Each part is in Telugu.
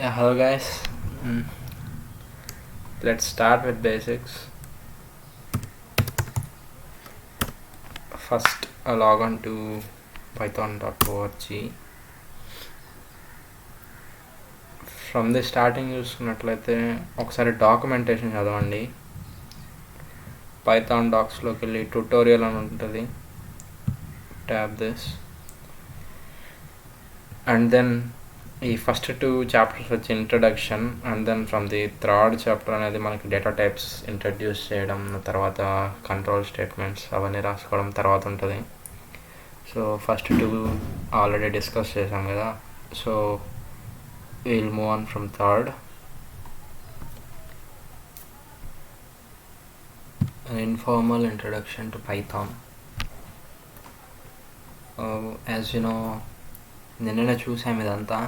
Yeah, hello guys. Mm. Let's start with basics. First, log on to python.org. From the starting చూసుకున్నట్లయితే ఒకసారి డాక్యుమెంటేషన్ చదవండి. పైథాన్ డాక్స్లోకి వెళ్ళి ట్యూటోరియల్ అని ఉంటుంది, ట్యాబ్ దిస్, అండ్ దెన్ ఈ ఫస్ట్ 2 చాప్టర్స్ వచ్చి introduction, and then from the third chapter అనేది మనకి డేటా టైప్స్ ఇంట్రడ్యూస్ చేయడం, తర్వాత కంట్రోల్ స్టేట్మెంట్స్ అవన్నీ రాసుకోవడం తర్వాత ఉంటుంది. సో ఫస్ట్ 2 ఆల్రెడీ డిస్కస్ చేసాం కదా, so will move on from third. An informal introduction to Python. As you know, నిన్ననే చూసాం ఇదంతా.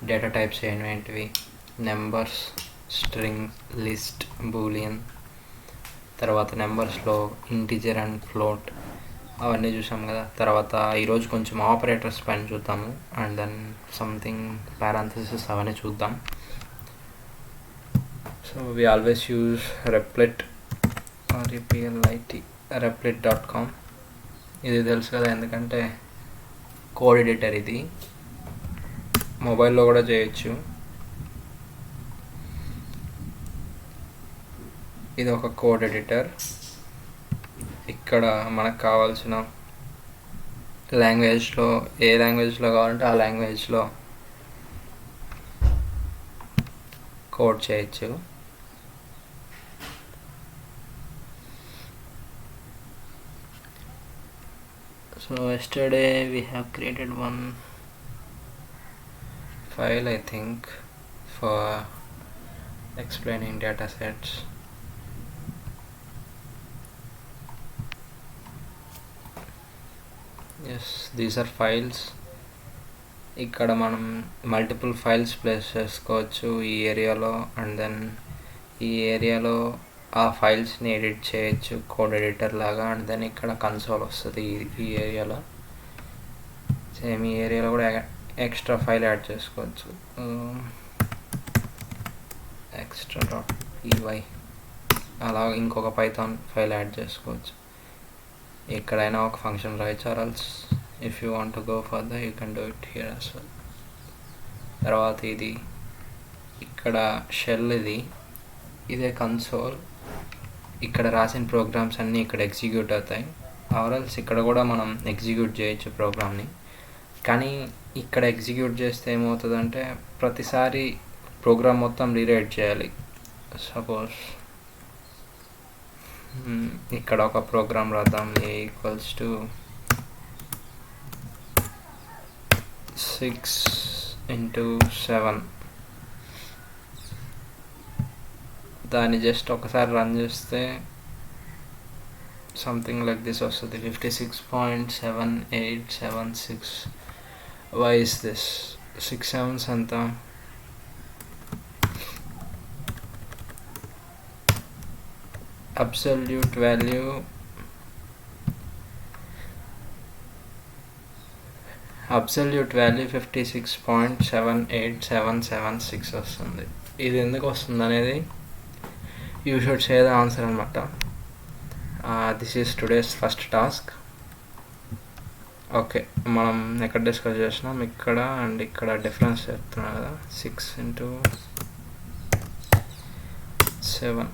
డేటా టైప్స్ ఏంటివి, నెంబర్స్, స్ట్రింగ్, లిస్ట్, బూలియన్, తర్వాత నెంబర్స్లో ఇంటిజర్ అండ్ ఫ్లోట్ అవన్నీ చూసాం కదా. తర్వాత ఈరోజు కొంచెం ఆపరేటర్స్ పైన చూద్దాము, అండ్ దెన్ సంథింగ్ పారాంథసిస్ అవన్నీ చూద్దాం. So we always use replit or replit.com. ఇది తెలుసు కదా, ఎందుకంటే కోడ్ ఎడిటర్. ఇది మొబైల్లో కూడా చేయొచ్చు. ఇది ఒక కోడ్ ఎడిటర్. ఇక్కడ మనకు కావాల్సిన లాంగ్వేజ్లో, ఏ లాంగ్వేజ్లో కావాలంటే ఆ లాంగ్వేజ్లో కోడ్ చేయొచ్చు. So yesterday we have created one file, I think, for explaining data sets. Yes, these are files. ఇక్కడ మనం మల్టిపుల్ ఫైల్స్ ప్లేస్ చేసుకోవచ్చు ఈ ఏరియాలో, అండ్ దెన్ ఈ ఏరియాలో ఆ ఫైల్స్ని ఎడిట్ చేయొచ్చు కోడ్ ఎడిటర్ లాగా, అండ్ దెన్ ఇక్కడ కన్సోల్ వస్తుంది ఈ ఏరియాలో. సేమ్ ఈ ఏరియాలో కూడా ఎక్స్ట్రా ఫైల్ యాడ్ చేసుకోవచ్చు, extra.py అలా ఇంకొక పైథాన్ ఫైల్ యాడ్ చేసుకోవచ్చు. ఎక్కడైనా ఒక ఫంక్షన్ రాయొచ్చు, or else if you want to go further you can do it here as well. తర్వాత ఇది ఇక్కడ షెల్, ఇదే కన్సోల్. ఇక్కడ రాసిన ప్రోగ్రామ్స్ అన్నీ ఇక్కడ ఎగ్జిక్యూట్ అవుతాయి, ఆర్ ఎల్స్ ఇక్కడ కూడా మనం ఎగ్జిక్యూట్ చేయొచ్చు ప్రోగ్రామ్ని. కానీ ఇక్కడ ఎగ్జిక్యూట్ చేస్తే ఏమవుతుందంటే ప్రతిసారి ప్రోగ్రామ్ మొత్తం రీరైట్ చేయాలి. సపోజ్ ఇక్కడ ఒక ప్రోగ్రామ్ రాద్దాం, a = 6 × 7. దాన్ని జస్ట్ ఒకసారి రన్ చేస్తే సంథింగ్ లైక్ దిస్ వస్తుంది, 56.7876. Why is this? 6 7s అంతా అబ్సల్యూట్ వాల్యూ 56.787776 వస్తుంది. ఇది ఎందుకు వస్తుంది అనేది you should say the answer అనమాట. This is today's first task. Okay, మనం ఎక్కడ డిస్కస్ చేసినాం, ఇక్కడ అండ్ ఇక్కడ డిఫరెన్స్ చెప్తున్నాం కదా. 6 × 7,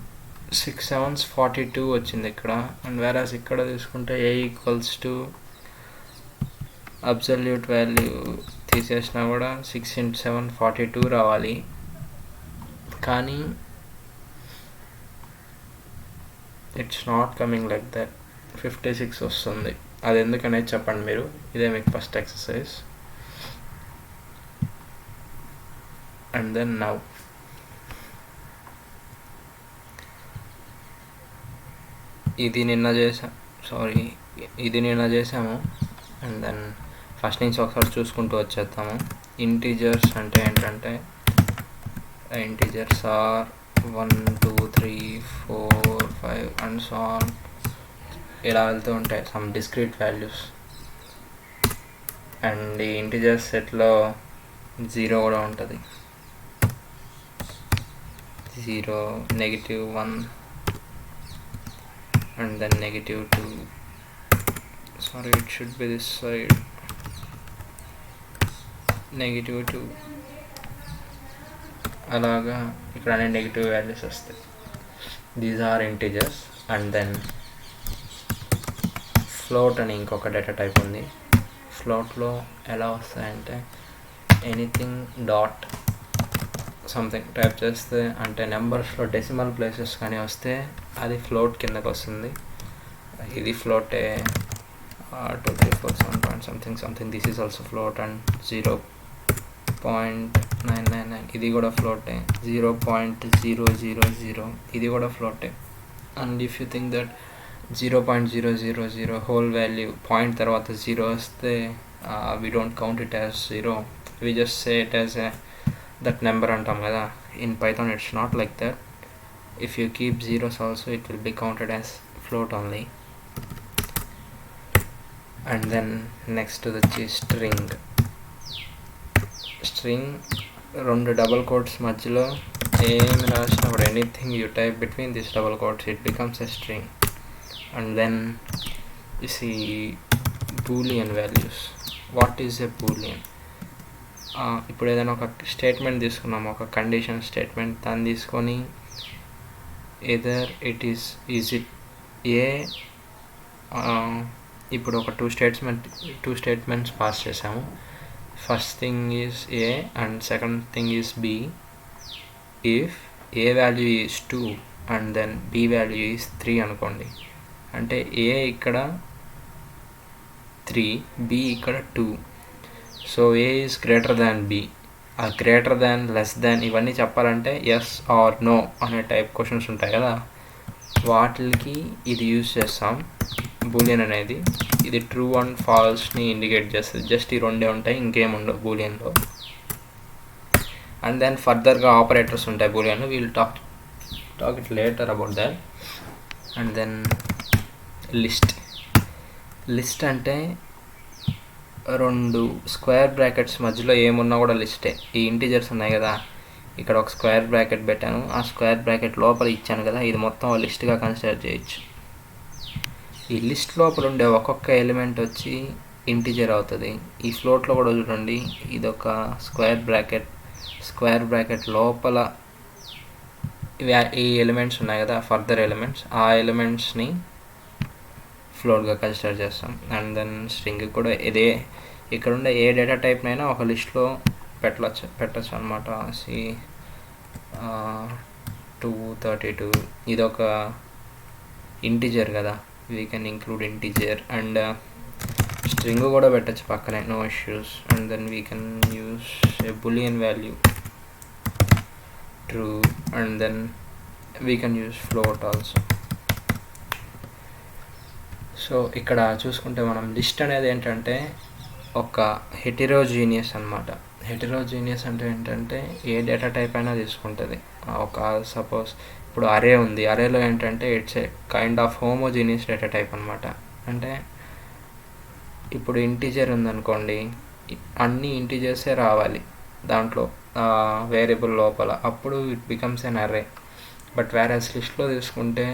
6 7s 42 వచ్చింది ఇక్కడ. అండ్ వేరాస్ ఇక్కడ తీసుకుంటే a = అబ్సల్యూట్ వాల్యూ తీసేసినా కూడా 6 × 7 42 రావాలి. కానీ it's not coming like that, 56 వస్తుంది. అది ఎందుకనేది చెప్పండి మీరు. ఇదే మీకు first exercise. And then now ఇది నిన్న చేసాము. అండ్ దెన్ ఫస్ట్ నుంచి ఒకసారి చూసుకుంటూ వచ్చేద్దాము. ఇంటీజర్స్ అంటే ఏంటంటే, integers are 1 2 3 4 5 and so on, ఇలా వెళ్తూ ఉంటాయి, సమ్ డిస్క్రీట్ వాల్యూస్. అండ్ ఈ ఇంటీజర్స్ సెట్లో జీరో కూడా ఉంటుంది, 0, -1 and then -2. Sorry, it should be this side, -2. అలాగా ఇక్కడ అనే నెగిటివ్ వాల్యూస్ వస్తాయి. These are integers. And then float అని ఇంకొక డేటా టైప్ ఉంది. ఫ్లోట్లో ఎలా వస్తాయంటే ఎనీథింగ్ డాట్ సంథింగ్ టైప్ చేస్తే, అంటే నెంబర్స్లో డెసిమల్ ప్లేసెస్ కానీ వస్తే అది ఫ్లోట్ కిందకు వస్తుంది. ఇది ఫ్లోటే, 2, 3, 4, 7 point something. This is also float. And 0.999 ఇది కూడా ఫ్లోటే. 0.000 ఇది కూడా ఫ్లోటే. And if you think that 0.000 whole value point తర్వాత 0 వస్తే we don't count it as 0, we just say it as that number అంటాం కదా. in Python it's not like that. if you keep zeros also it will be counted as float only. and then next to the string రెండు డబుల్ కోట్స్ మధ్యలో ఏమి రాసినప్పుడు anything you type between this double quotes it becomes a string. And then you see Boolean values. What is a Boolean? ఇప్పుడు ఏదైనా ఒక స్టేట్మెంట్ తీసుకున్నాము, ఒక కండిషన్ స్టేట్మెంట్, దాన్ని తీసుకొని either it is it A, ఇప్పుడు ఒక టూ స్టేట్మెంట్స్ పాస్ చేసాము. First thing is A and second thing is B. If A value is 2 and then B value is 3 అనుకోండి, అంటే ఏ ఇక్కడ 3, బి ఇక్కడ 2. So A is greater than B. ఆ గ్రేటర్ దాన్, లెస్ దాన్ ఇవన్నీ చెప్పాలంటే ఎస్ ఆర్ నో అనే టైప్ క్వశ్చన్స్ ఉంటాయి కదా, వాటికి ఇది యూజ్ చేస్తాం బూలియన్ అనేది. ఇది ట్రూ అండ్ ఫాల్స్ని ఇండికేట్ చేస్తుంది. జస్ట్ ఈ రెండే ఉంటాయి, ఇంకేముండవు బూలియన్లో. అండ్ దెన్ ఫర్దర్గా ఆపరేటర్స్ ఉంటాయి బూలియన్లో. We'll talk it later about that. And then list అంటే రెండు స్క్వేర్ బ్రాకెట్స్ మధ్యలో ఏమున్నా కూడా లిస్టే. ఈ ఇంటీజర్స్ ఉన్నాయి కదా, ఇక్కడ ఒక స్క్వేర్ బ్రాకెట్ పెట్టాను, ఆ స్క్వేర్ బ్రాకెట్ లోపల ఇచ్చాను కదా, ఇది మొత్తం లిస్ట్గా కన్సిడర్ చేయొచ్చు. ఈ లిస్ట్ లోపల ఉండే ఒక్కొక్క ఎలిమెంట్ వచ్చి ఇంటీజర్ అవుతుంది. ఈ ఫ్లోట్లో కూడా చూడండి, ఇదొక స్క్వేర్ బ్రాకెట్ లోపల ఈ ఎలిమెంట్స్ ఉన్నాయి కదా, ఫర్దర్ ఎలిమెంట్స్, ఆ ఎలిమెంట్స్ని ఫ్లోట్గా కన్సిడర్ చేస్తాం. అండ్ దెన్ స్ట్రింగ్ కూడా ఇదే, ఇక్కడ ఉండే ఏ డేటా టైప్నైనా ఒక లిస్ట్లో పెట్టచ్చు అనమాట. సి 232 ఇదొక ఇంటీజర్ కదా, we can include integer. And string కూడా పెట్టచ్చు పక్కనే, no issues. And then we can use a Boolean value true. And then we can use float also. So ఇక్కడ చూసుకుంటే మనం లిస్ట్ అనేది ఏంటంటే ఒక హెటెరోజీనియస్ అనమాట. హెటెరోజీనియస్ అంటే ఏంటంటే ఏ డేటా టైప్ అయినా తీసుకుంటుంది. ఒక సపోజ్ ఇప్పుడు అరే ఉంది, అరేలో ఏంటంటే it's a kind of homogeneous data type అనమాట. అంటే ఇప్పుడు ఇంటీజర్ ఉందనుకోండి, అన్ని ఇంటీజర్సే రావాలి దాంట్లో వేరియబుల్ లోపల, అప్పుడు ఇట్ బికమ్స్ ఎన్ అరే. బట్ వేరస్ లిస్ట్లో తీసుకుంటే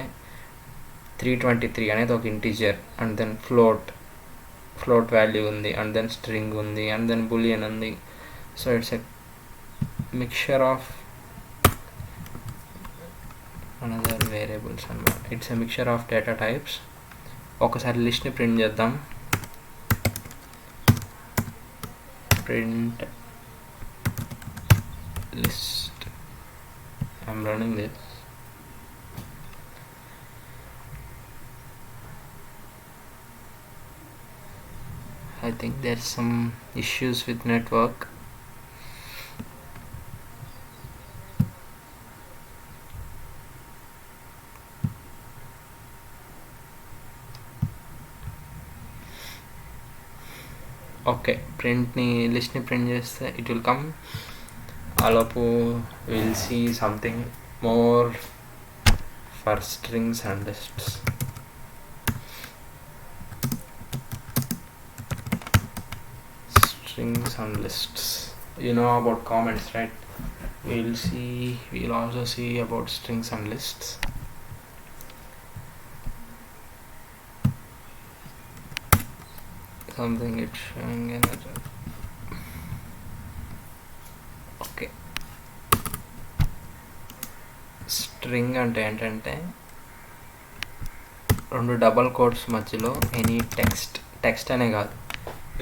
323 అనేది ఒక integer, and then float value ఉంది, అండ్ దెన్ స్ట్రింగ్ ఉంది, అండ్ దెన్ బూలియన్ ఉంది. So it's a mixture of another variables అన్నమాట. It's a mixture of data types. ఒకసారి లిస్ట్ని ప్రింట్ చేద్దాం. Print list. I'm running this. I think there's some issues with network. Okay, list ni print cheste it will come. Alopu we'll see something more for strings and lists. Strings and lists. you know about comments, right? We'll also see about strings and lists. Something it's showing in okay. String అంటే ఏంటంటే రెండు డబల్ కోట్స్ మధ్యలో ఎనీ టెక్స్ట్ అనే కాదు,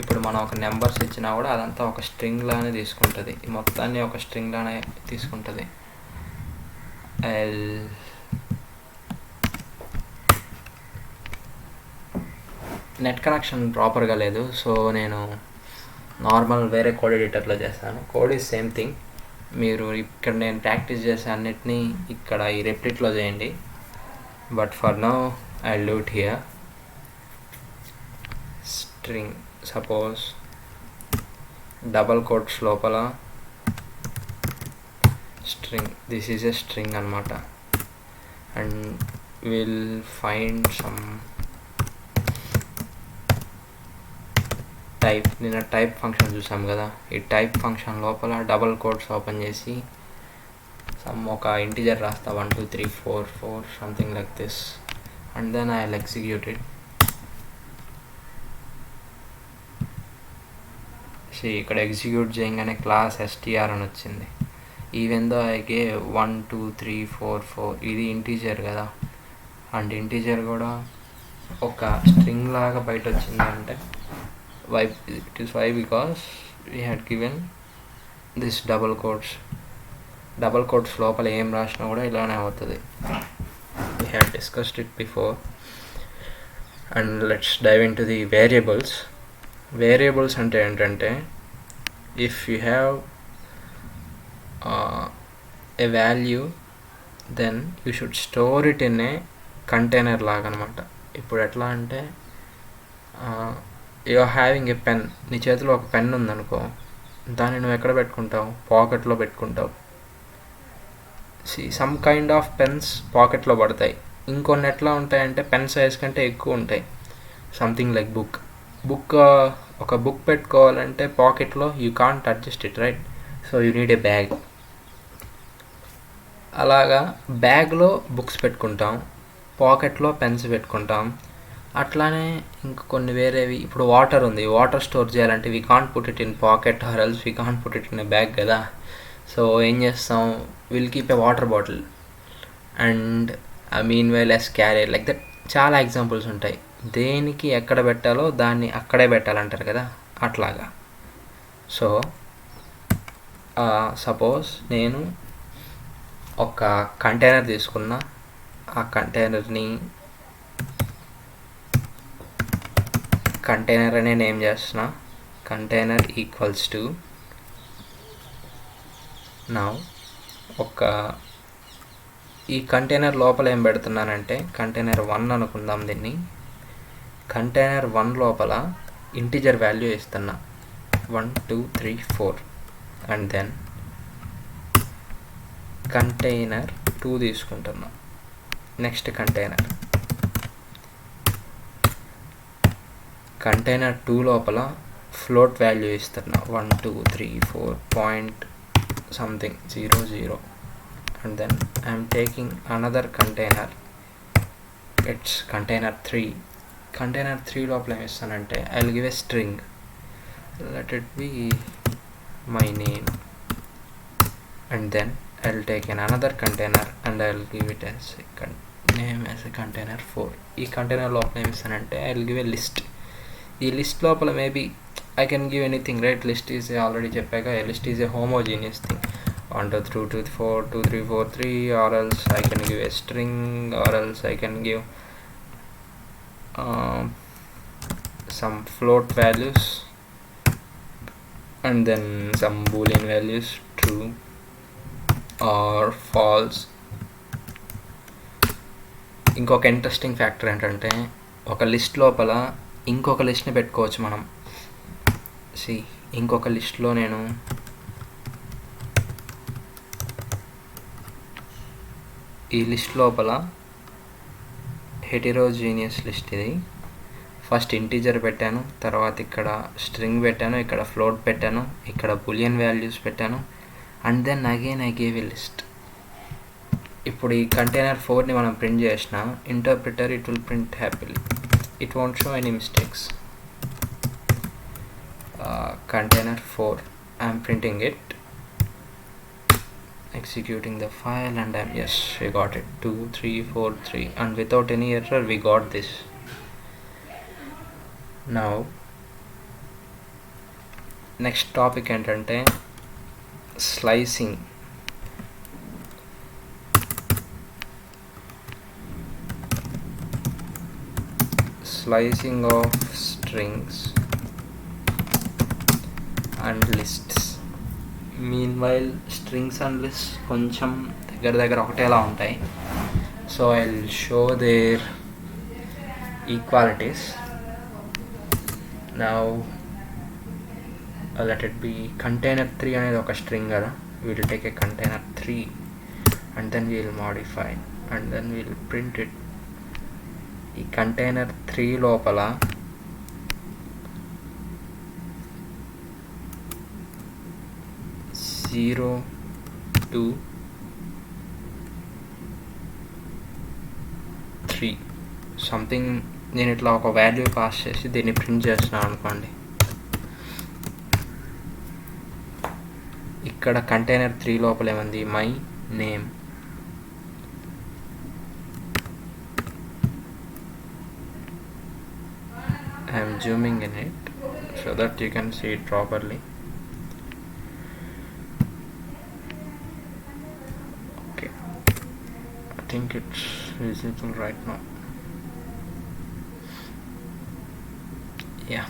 ఇప్పుడు మనం ఒక నెంబర్స్ ఇచ్చినా కూడా అదంతా ఒక స్ట్రింగ్ లానే తీసుకుంటుంది, ఈ మొత్తాన్ని ఒక స్ట్రింగ్ లానే తీసుకుంటుంది. నెట్ కనెక్షన్ ప్రాపర్గా లేదు, సో నేను నార్మల్ వేరే కోడ్ ఎడిటర్లో చేస్తాను. Code is same thing. మీరు ఇక్కడ నేను ప్రాక్టీస్ చేసే అన్నిటినీ ఇక్కడ ఈ రెప్లిట్లో చేయండి. But for now I will do it here. String suppose double quotes లోపల string, this is a string అనమాట. And will find some type. నిన్న టైప్ ఫంక్షన్ చూసాం కదా, ఈ టైప్ ఫంక్షన్ లోపల డబల్ కోట్స్ ఓపెన్ చేసి సమ్ ఒక ఇంటిజర్ రాస్తా, 1 2 3 4 4 something like this, and then I will execute it. ఇక్కడ ఎగ్జిక్యూట్ చేయగానే క్లాస్ str అని వచ్చింది. ఈవెన్ దో ఐ గేవ్ 1 2 3 4 4, ఇది ఇంటీజర్ కదా, అండ్ ఇంటీజర్ కూడా ఒక స్ట్రింగ్ లాగా బయట వచ్చింది. అంటే why it is why because we had given this double quotes లోపల ఏం రాసినా కూడా ఇలానే అవుతుంది. we had discussed it before. and let's dive into the variables అంటే ఏంటంటే, if you have a value then you should store it in a container లాగా అనమాట. ఇప్పుడు ఎట్లా అంటే you are having a pen, నీ చేతిలో ఒక పెన్ ఉందనుకో, దాన్ని నువ్వు ఎక్కడ పెట్టుకుంటావు? పాకెట్లో పెట్టుకుంటావు. సమ్ కైండ్ ఆఫ్ పెన్స్ పాకెట్లో పడతాయి, ఇంకొన్ని ఎట్లా ఉంటాయంటే పెన్ సైజ్ కంటే ఎక్కువ ఉంటాయి. సంథింగ్ లైక్ ఒక బుక్ పెట్టుకోవాలంటే పాకెట్లో you can't adjust it, right? So you need a bag. అలాగా బ్యాగ్లో బుక్స్ పెట్టుకుంటాం, పాకెట్లో పెన్స్ పెట్టుకుంటాం. అట్లానే ఇంక కొన్ని వేరేవి, ఇప్పుడు వాటర్ ఉంది, వాటర్ స్టోర్ చేయాలంటే we can't put it in pocket or else we can't put it in a bag కదా. సో ఏం చేస్తాం, will keep a water bottle and meanwhile as carrier, like that. చాలా ఎగ్జాంపుల్స్ ఉంటాయి. దేనికి ఎక్కడ పెట్టాలో దాన్ని అక్కడే పెట్టాలంటారు కదా, అట్లాగా. సో సపోజ్ నేను ఒక కంటైనర్ తీసుకున్నా, ఆ కంటైనర్ అనే నేమ్ చేస్తున్నా, కంటైనర్ ఈక్వల్స్ టు నౌ ఈ కంటైనర్ లోపల ఏం పెడుతున్నానంటే కంటైనర్ 1 అనుకుందాం దీన్ని. కంటైనర్ 1 లోపల ఇంటిజర్ వాల్యూ ఇస్తున్నా 1 2 3 4, అండ్ దెన్ కంటైనర్ 2 తీసుకుంటున్నా. నెక్స్ట్ కంటైనర్ 2 లోపల ఫ్లోట్ వాల్యూ ఇస్తున్నా 1 2 3 4 point something 0 0, and then I am taking another container, it's container 3. Container 3 లోపల ఏం ఇస్తానంటే I will give a string, let it be my name, and then I will take another container and I will give it as a name as a container 4. ఈ కంటైనర్ లోపల ఏం ఇస్తానంటే I will give a list. ఈ లిస్ట్ లోపల maybe I can give anything, right? List is already చెప్పాక, list is a homogeneous thing, 1 2 3 2 4 2 3 4 3, or else I can give a string, or else I can give some float values and then some boolean values, true or false. ఇంకొక ఇంట్రెస్టింగ్ ఫ్యాక్టర్ ఏంటంటే, ఒక లిస్ట్ లోపల ఇంకొక లిస్ట్ని పెట్టుకోవచ్చు మనం. ఇంకొక లిస్ట్లో నేను ఈ లిస్ట్ లోపల హెటెరోజీనియస్ లిస్ట్ ఇది. ఫస్ట్ ఇంటీజర్ పెట్టాను, తర్వాత ఇక్కడ స్ట్రింగ్ పెట్టాను, ఇక్కడ ఫ్లోట్ పెట్టాను, ఇక్కడ బూలియన్ వాల్యూస్ పెట్టాను, and then again I gave a list. ఇప్పుడు ఈ కంటైనర్ 4ని మనం ప్రింట్ చేసిన interpreter it will print happily, it won't show any mistakes. container 4, I'm printing it, executing the file, and yes, we got it, 2 3 4 3, and without any error we got this. Now next topic ఏంటంటే slicing. Slicing of strings and lists. Meanwhile strings and list కొంచెం దగ్గర ఒకటేలా ఉంటాయి. So I will show their equalities. Now let it be container 3 అనేది ఒక స్ట్రింగ్ కదా, we will take a container 3 and then we will modify and then we will print it. ఈ container 3 లోపల జీరో 2 3 సంథింగ్ నేను ఇట్లా ఒక వాల్యూ పాస్ చేసి దీన్ని ప్రింట్ చేస్తున్నాను అనుకోండి. ఇక్కడ కంటైనర్ 3 లోపల ఏమంది, my name. I'm zooming in it so that you can see it properly. Okay, I think it's visible right now. Yeah,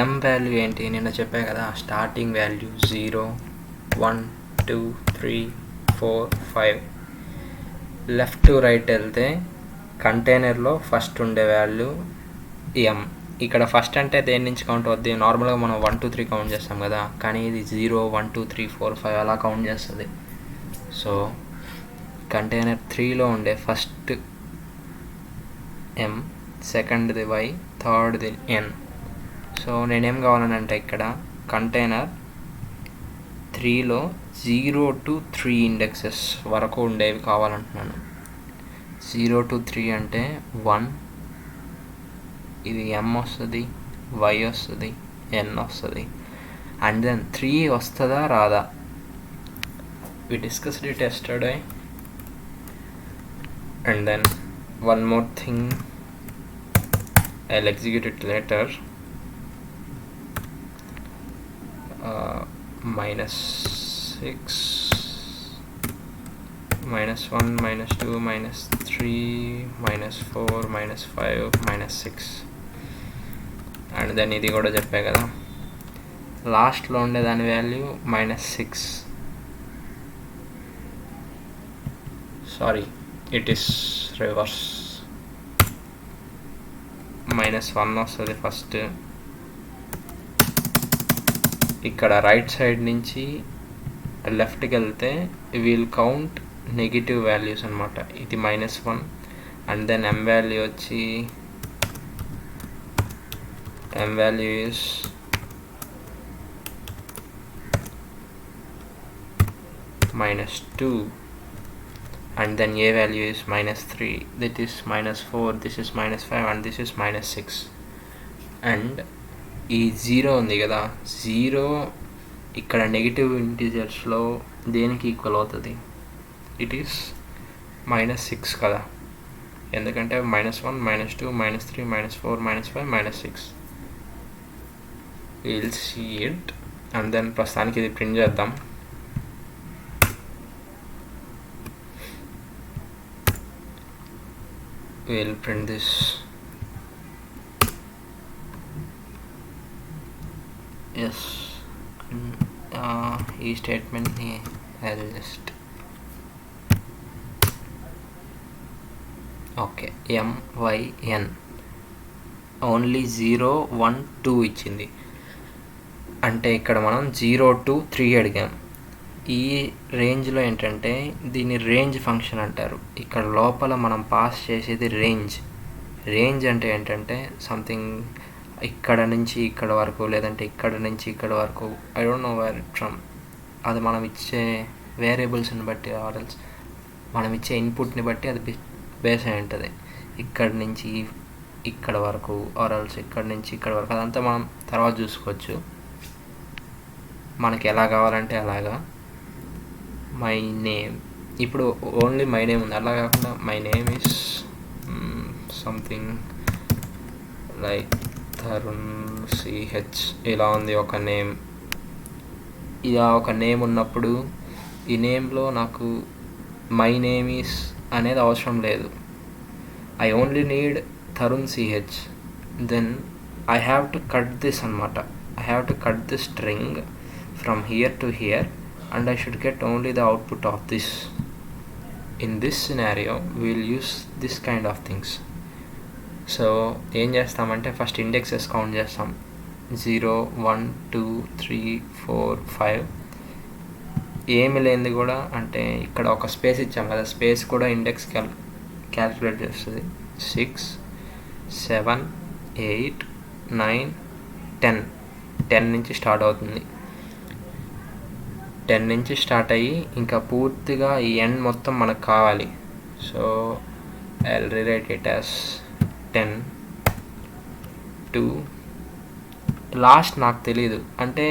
ఎం వాల్యూ ఏంటి నిన్న చెప్పా కదా, starting value 0 1 2 3 4 5. Left to right వెళ్తే కంటైనర్లో ఫస్ట్ ఉండే వాల్యూ ఎం. ఇక్కడ ఫస్ట్ అంటే దేని నుంచి కౌంట్ అవుద్ది, నార్మల్గా మనం 1 2 3 కౌంట్ చేస్తాం కదా, కానీ ఇది 0 1 2 3 4 5 అలా కౌంట్ చేస్తుంది. సో కంటైనర్ 3లో ఉండే ఫస్ట్ ఎం, సెకండ్ది వై, థర్డ్ది ఎన్. సో నేనేం కావాలనంటే ఇక్కడ కంటైనర్ 3లో 0 to 3 ఇండెక్సెస్ వరకు ఉండేవి కావాలంటున్నాను. 0 to 3 అంటే 1, ఇది ఎం వస్తుంది, వై వస్తుంది, ఎన్ వస్తుంది, అండ్ దెన్ 3 వస్తుందా రాదా. We discussed it yesterday. And then one more thing, I will execute it later. -6 -1 -2 -3 -4 -5 -6. And then ఇది కూడా చెప్పా కదా, లాస్ట్లో ఉండే దాని value -6. Sorry, it is reverse. -1 వస్తుంది ఫస్ట్. ఇక్కడ రైట్ సైడ్ నుంచి లెఫ్ట్కి వెళ్తే వీల్ కౌంట్ నెగిటివ్ వాల్యూస్ అనమాట. ఇది -1 అండ్ దెన్ ఎం వాల్యూ వచ్చి ఎం value is -2 and then a value is -3, that is -4, this is -5 and this is -6. And ఈ 0 ఉంది కదా, 0 ఇక్కడ నెగిటివ్ ఇంటీజర్స్లో దేనికి ఈక్వల్ అవుతుంది, ఇట్ ఈస్ -6 కదా, ఎందుకంటే -1 -2 -3 -4 -5 -6. Will see it and then ప్రస్తుతానికి ఇది ప్రింట్ చేద్దాం. Will print this. ఎస్, ఈ స్టేట్మెంట్ని I will just okay. MYN only 0 1 2 ఇచ్చింది, అంటే ఇక్కడ మనం 0 to 3 అడిగాం. ఈ రేంజ్లో ఏంటంటే దీన్ని రేంజ్ ఫంక్షన్ అంటారు. ఇక్కడ లోపల మనం పాస్ చేసేది రేంజ్ అంటే ఏంటంటే సంథింగ్ ఇక్కడ నుంచి ఇక్కడ వరకు, లేదంటే ఇక్కడ నుంచి ఇక్కడ వరకు, I don't know where it from. అది మనం ఇచ్చే వేరియబుల్స్ని బట్టి ఆర్ఎల్స్ మనం ఇచ్చే ఇన్పుట్ని బట్టి అది బేస్ అయి ఉంటుంది. ఇక్కడి నుంచి ఇక్కడ వరకు ఆర్ఎల్స్ ఇక్కడి నుంచి ఇక్కడ వరకు, అదంతా మనం తర్వాత చూసుకోవచ్చు, మనకి ఎలా కావాలంటే అలాగా. మై నేమ్, ఇప్పుడు ఓన్లీ మై నేమ్ ఉంది, అలా కాకుండా my name is something like Tarun CH ఇలా ఉంది ఒక నేమ్. ఇలా ఒక నేమ్ ఉన్నప్పుడు ఈ నేమ్లో నాకు మై నేమ్ ఈస్ అనేది అవసరం లేదు. I only need Tarun CH. Then I have to cut this అనమాట. I have to cut this string from here to here and I should get only the output of this. In this scenario we will use this kind of things. So ఏం చేస్తామంటే ఫస్ట్ ఇండెక్సెస్ కౌంట్ చేస్తాం. 0 1 2 3 4 5. ఏమి లేనిది కూడా, అంటే ఇక్కడ ఒక స్పేస్ ఇచ్చాం కదా, స్పేస్ కూడా ఇండెక్స్ క్యాల్కులేట్ చేస్తుంది. 6 7 8 9 10 నుంచి స్టార్ట్ అవుతుంది. 10 నుంచి స్టార్ట్ అయ్యి ఇంకా పూర్తిగా ఈ ఎండ్ మొత్తం మనకు కావాలి. So I'll rewrite it as 10 2. Last నాకు తెలీదు, అంటే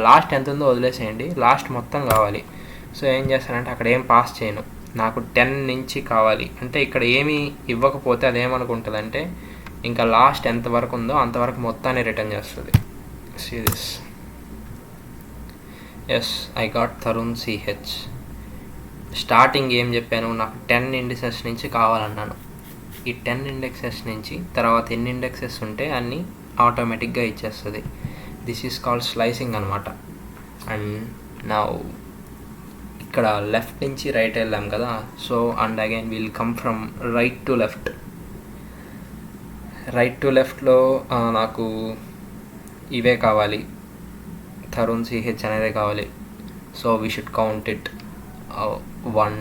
లాస్ట్ ఎంత ఉందో వదిలేసేయండి, లాస్ట్ మొత్తం కావాలి. సో ఏం చేస్తానంటే అక్కడ ఏం పాస్ చేయను, నాకు 10 నుంచి కావాలి. అంటే ఇక్కడ ఏమీ ఇవ్వకపోతే అదేమనుకుంటుంది అంటే ఇంకా లాస్ట్ ఎంతవరకు ఉందో అంతవరకు మొత్తాన్ని రిటర్న్ చేస్తుంది. See this. Yes, I got Tarun CH. Starting ఏం చెప్పాను, నాకు 10 ఇండెక్సెస్ నుంచి కావాలన్నాను. ఈ 10 ఇండెక్సెస్ నుంచి తర్వాత ఎన్ని ఇండెక్సెస్ ఉంటే అన్నీ ఆటోమేటిక్గా ఇచ్చేస్తుంది. దిస్ ఈజ్ కాల్డ్ స్లైసింగ్ అనమాట. అండ్ నా ఇక్కడ లెఫ్ట్ నుంచి రైట్ వెళ్ళాం కదా, so and again will come from right to left. Right to లెఫ్ట్లో నాకు ఇవే కావాలి, తరుణ్ సిహెచ్ అనేది కావాలి. So we should count it. 1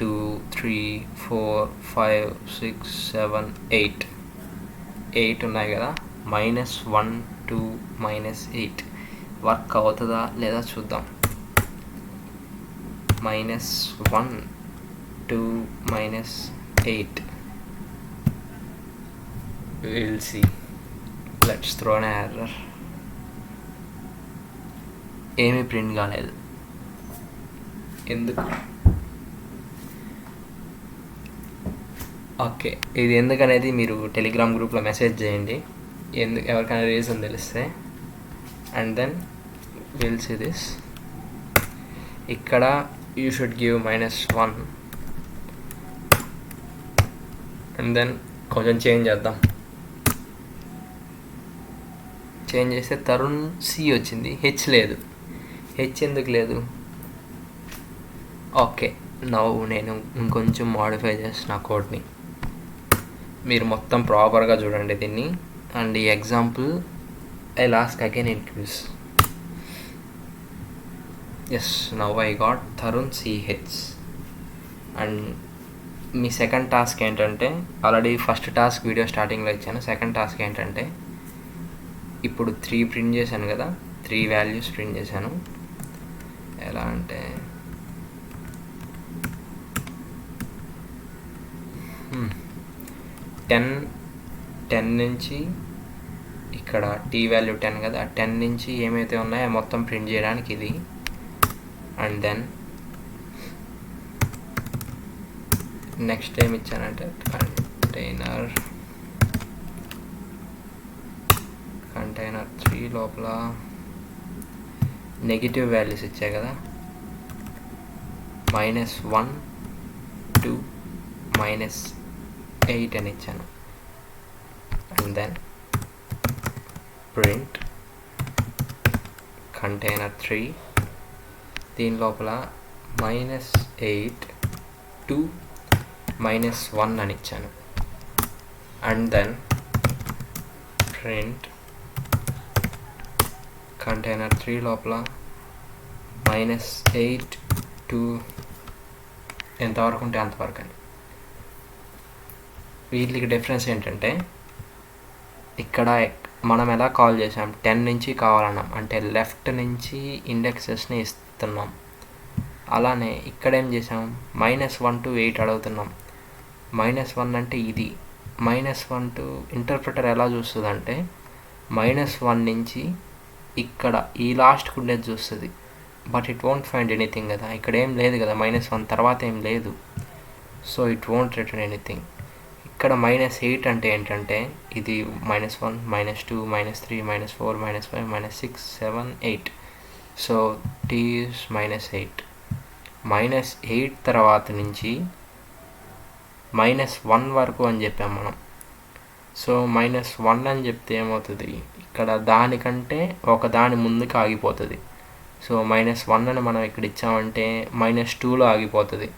2 3 4 5 6 7 8 ఉన్నాయి కదా. -1 2 -8 వర్క్ అవుతుందా లేదా చూద్దాం. -1 2 -8 we'll see. Let's throw an error. ఏమీ ప్రింట్ కాలేదు, ఎందుకు? ఓకే, ఇది ఎందుకనేది మీరు టెలిగ్రామ్ గ్రూప్లో మెసేజ్ చేయండి, ఎవరికైనా రీజన్ తెలిస్తే. And then will see this. ఇక్కడ you should give -1 and then కొంచెం చేంజ్ చేద్దాం. చేంజ్ చేస్తే తరుణ్ సి వచ్చింది, హెచ్ లేదు. హెచ్ ఎందుకు లేదు? ఓకే, నవ్వు నేను ఇంకొంచెం మాడిఫై చేసిన కోడ్ని, మీరు మొత్తం ప్రాపర్గా చూడండి దీన్ని. అండ్ ఈ example I lost again in quiz. Yes, now I got Tarun CH. And మీ సెకండ్ టాస్క్ ఏంటంటే, ఆల్రెడీ ఫస్ట్ టాస్క్ వీడియో స్టార్టింగ్లో ఇచ్చాను. సెకండ్ టాస్క్ ఏంటంటే, ఇప్పుడు 3 ప్రింట్ చేశాను కదా, 3 వాల్యూస్ ప్రింట్ చేశాను. ఎలా అంటే 10 నుంచి ఇక్కడ టీ వాల్యూ 10 కదా, 10 నుంచి ఏమైతే ఉన్నాయో మొత్తం ప్రింట్ చేయడానికి ఇది. అండ్ దెన్ నెక్స్ట్ ఏం ఇచ్చానంటే కంటైనర్ 3 లోపల నెగిటివ్ వాల్యూస్ ఇచ్చాయి కదా, -1 2 -8 అని ఇచ్చాను. అండ్ దెన్ ప్రింట్ కంటైనర్ 3, దీని లోపల -8 2 -1 అని ఇచ్చాను. అండ్ దెన్ ప్రింట్ కంటైనర్ 3 లోపల -8 2 ఎంతవరకు ఉంటే అంతవరకు అని. వీటికి డిఫరెన్స్ ఏంటంటే ఇక్కడ మనం ఎలా కాల్ చేసాం 10 నుంచి కావాలన్నాం, అంటే లెఫ్ట్ నుంచి ఇండెక్సెస్ని ఇస్తున్నాం. అలానే ఇక్కడ ఏం చేసాం, -1 to 8 అడుగుతున్నాం. -1 అంటే ఇది, -1 to ఇంటర్ప్రిటర్ ఎలా చూస్తుంది అంటే -1 నుంచి ఇక్కడ ఈ లాస్ట్కి ఉండేది చూస్తుంది. But it won't find anything కదా, ఇక్కడ ఏం లేదు కదా, -1 తర్వాత ఏం లేదు. So it won't return anything. ఇక్కడ -8 అంటే ఏంటంటే ఇది -1, -2, -3, -4, -5, -6, -7, 8. So t is -8. -8 తర్వాత నుంచి -1 వరకు అని చెప్పాం మనం. సో -1 అని చెప్తే ఏమవుతుంది, ఇక్కడ దానికంటే ఒక దాని ముందుకు ఆగిపోతుంది. సో -1 అని మనం ఇక్కడ ఇచ్చామంటే -2లో ఆగిపోతుంది.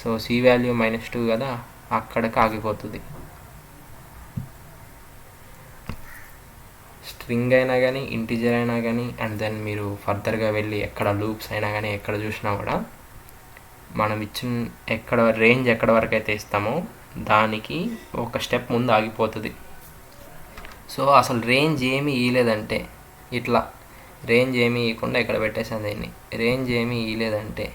సో సి వాల్యూ -2 కదా, అక్కడికి ఆగిపోతుంది. స్ట్రింగ్ అయినా కానీ ఇంటిజర్ అయినా కానీ అండ్ దెన్ మీరు ఫర్దర్గా వెళ్ళి ఎక్కడ లూప్స్ అయినా కానీ ఎక్కడ చూసినా కూడా మనం ఇచ్చిన ఎక్కడ రేంజ్ ఎక్కడ వరకు అయితే ఇస్తామో దానికి ఒక స్టెప్ ముందు ఆగిపోతుంది. సో అసలు రేంజ్ ఏమీ ఇవ్వలేదంటే, ఇట్లా రేంజ్ ఏమీ ఇవ్వకుండా ఇక్కడ పెట్టేసాను దీన్ని. రేంజ్ ఏమీ ఇవ్వలేదంటే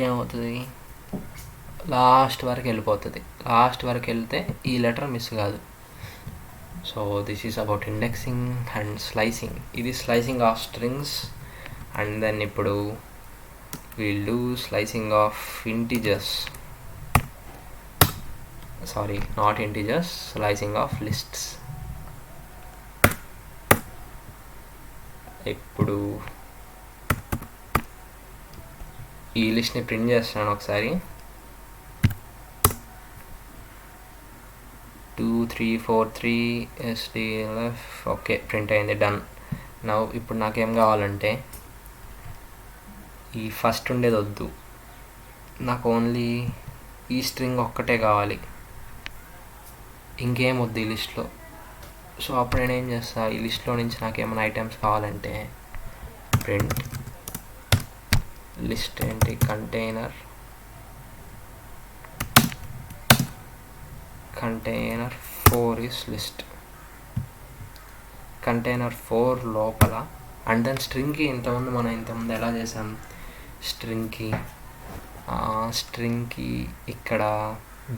ఏమవుతుంది, లాస్ట్ వరకు వెళ్ళిపోతుంది. లాస్ట్ వరకు వెళ్తే ఈ లెటర్ మిస్ కాదు. So this is about indexing and slicing. ఇది slicing of strings. And then ఇప్పుడు we'll do slicing of integers, sorry not integers, slicing of lists. ఇప్పుడు ఈ లిస్ట్ని ప్రింట్ చేస్తున్నాను ఒకసారి. 2 3 4 3 SDLF. ఓకే, ప్రింట్ అయింది, డన్. నౌ ఇప్పుడు నాకేం కావాలంటే ఈ ఫస్ట్ ఉండేది వద్దు, నాకు ఓన్లీ ఈ స్ట్రింగ్ ఒక్కటే కావాలి, ఇంకేం వద్దు ఈ లిస్ట్లో. సో అప్పుడు నేను ఏం చేస్తా, ఈ లిస్ట్లో నుంచి నాకు ఏమైనా ఐటమ్స్ కావాలంటే ప్రింట్ లిస్ట్ ఏంటి, కంటైనర్ 4 is list. కంటైనర్ 4 లోపల అండ్ దెన్ స్ట్రింగ్కి మనం ఇంతకుముందు ఎలా చేసాం, స్ట్రింగ్కి ఇక్కడ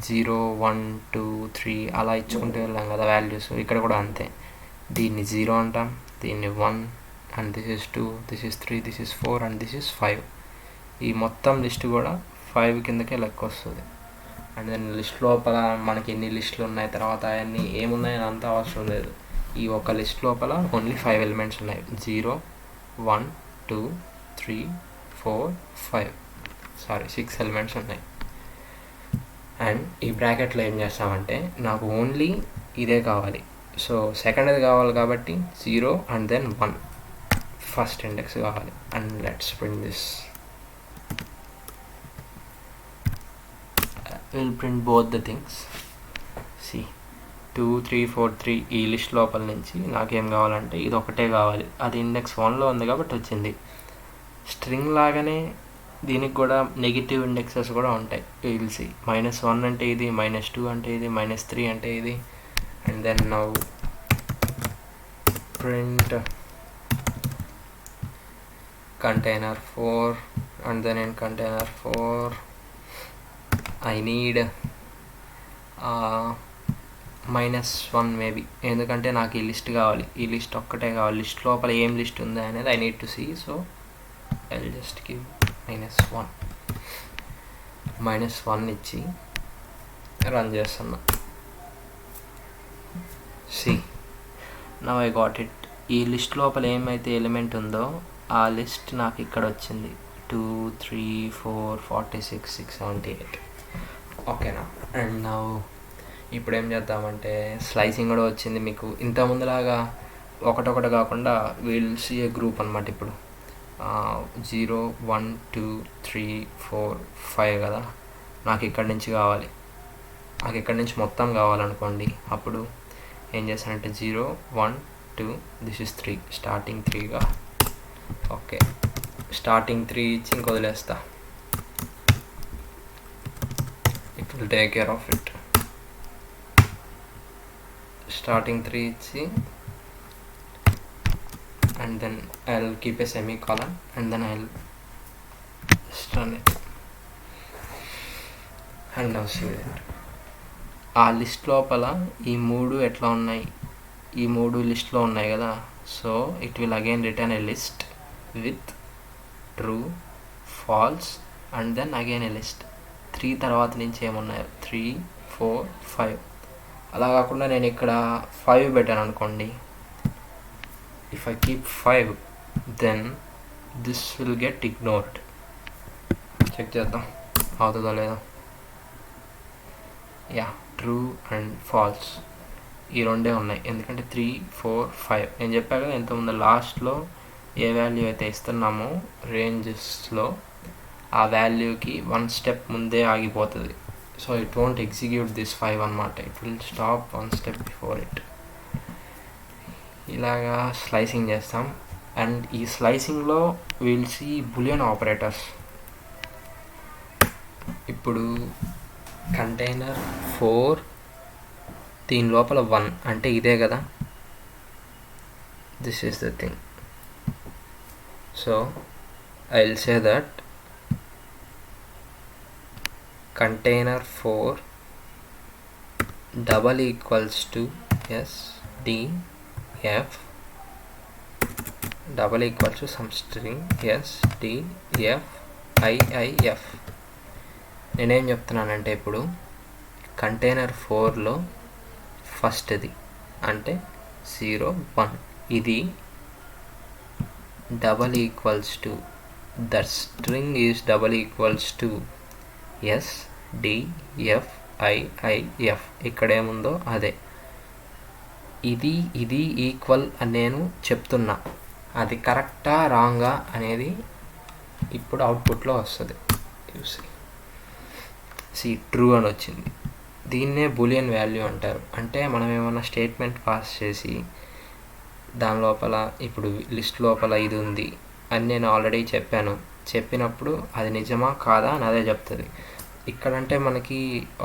0 1 2 3 అలా ఇచ్చుకుంటూ వెళ్ళాం కదా వాల్యూస్. ఇక్కడ కూడా అంతే, దీన్ని 0 అంటాం, దీన్ని 1, and this is 2, this is 3, this is 4, and this is 5. ఈ మొత్తం లిస్ట్ కూడా 5 కిందకే లెక్క వస్తుంది. అండ్ దెన్ లిస్ట్ లోపల మనకి ఎన్ని లిస్టులు ఉన్నాయి, తర్వాత అవన్నీ ఏమున్నాయని అంత అవసరం లేదు. ఈ ఒక లిస్ట్ లోపల ఓన్లీ 5 ఎలిమెంట్స్ ఉన్నాయి, 0 1 2 3 4 5, సారీ 6 ఎలిమెంట్స్ ఉన్నాయి. అండ్ ఈ బ్రాకెట్లో ఏం చేస్తామంటే నాకు ఓన్లీ ఇదే కావాలి. సో సెకండ్ది కావాలి కాబట్టి 0 అండ్ దెన్ 1 ఫస్ట్ ఇండెక్స్ కావాలి. And let's print this, will print both the things. See 2 3 4 3 ఈ లిస్ట్ లోపల నుంచి నాకేం కావాలంటే ఇది ఒకటే కావాలి. అది ఇండెక్స్ 1లో ఉంది కాబట్టి వచ్చింది. స్ట్రింగ్ లాగానే దీనికి కూడా నెగిటివ్ ఇండెక్సెస్ కూడా ఉంటాయి. విల్ సి -1 అంటే ఇది, -2 అంటే ఇది, -3 అంటే ఇది. And then now print container 4 and then in container 4 I need -1 maybe, ఎందుకంటే నాకు ఈ లిస్ట్ కావాలి, ఈ లిస్ట్ ఒక్కటే కావాలి. లిస్ట్ లోపల ఏం లిస్ట్ ఉందా అనేది I need to see. So I'll just give -1 ఇచ్చి రన్ చేస్తున్నా. See now I got it. ఈ లిస్ట్ లోపల ఏమైతే ఎలిమెంట్ ఉందో ఆ లిస్ట్ నాకు ఇక్కడ వచ్చింది, 2 3 4 46 678. ఓకేనా. అండ్ నౌ ఇప్పుడు ఏం చేద్దామంటే స్లైసింగ్ కూడా వచ్చింది మీకు. ఇంతకుముందులాగా ఒకటొకటి కాకుండా విల్ సీ ఏ గ్రూప్ అనమాట. ఇప్పుడు 0 1 2 3 4 5 కదా, నాకు ఇక్కడి నుంచి కావాలి, నాకు ఇక్కడి నుంచి మొత్తం కావాలనుకోండి. అప్పుడు ఏం చేస్తానంటే 0 1 2 దిస్ ఇస్ 3, స్టార్టింగ్ 3గా ఓకే, స్టార్టింగ్ 3 ఇచ్చి ఇంక వదిలేస్తా. It will take care of it. Starting 3 ఇచ్చి and then I'll keep a semicolon and then I'll run it and now see it. ఆ లిస్ట్ లోపల ఈ 3 ఎట్లా ఉన్నాయి, ఈ 3 లిస్ట్లో ఉన్నాయి కదా. So it will again return a list with true, false and then again a list. 3 తర్వాత నుంచి ఏమున్నాయో 3, 4, 5. అలా కాకుండా నేను ఇక్కడ 5 పెట్టాను అనుకోండి. If I keep 5, then this will get ignored. Check చేద్దాం అవుతుందో లేదో. యా, ట్రూ అండ్ ఫాల్స్ ఈ రెండే ఉన్నాయి, ఎందుకంటే 3, 4, 5 నేను చెప్పాను కదా ఇంతకుముందు లాస్ట్లో ఏ వాల్యూ అయితే ఇస్తున్నామో రేంజెస్లో ఆ వాల్యూకి 1 స్టెప్ ముందే ఆగిపోతుంది. So it won't execute this 5 అన్నమాట. It will stop 1 step before it. ఇలాగా స్లైసింగ్ చేస్తాం. అండ్ ఈ స్లైసింగ్లో విల్ సీ బులియన్ ఆపరేటర్స్. ఇప్పుడు కంటైనర్ 4 దీని లోపల 1 అంటే ఇదే కదా, this is the thing. So I will say that container 4 double equals to SDF double equals to some string SDF IIF. నేనేం చెప్తున్నానంటే ఇప్పుడు కంటైనర్ 4లో ఫస్ట్ది అంటే 0, 1 ఇది double equals to that string is double equals to SDF IIF. ఇక్కడేముందో అదే. ఇది ఈక్వల్ అని నేను చెప్తున్నా, అది కరెక్టా రాంగా అనేది ఇప్పుడు అవుట్పుట్లో వస్తుంది. సి ట్రూ అని వచ్చింది. దీన్నే బూలియన్ వాల్యూ అంటారు. అంటే మనం ఏమన్నా స్టేట్మెంట్ పాస్ చేసి దాని లోపల ఇప్పుడు లిస్ట్ లోపల ఇది ఉంది అని నేను ఆల్రెడీ చెప్పినప్పుడు అది నిజమా కాదా అని అదే చెప్తుంది. ఇక్కడంటే మనకి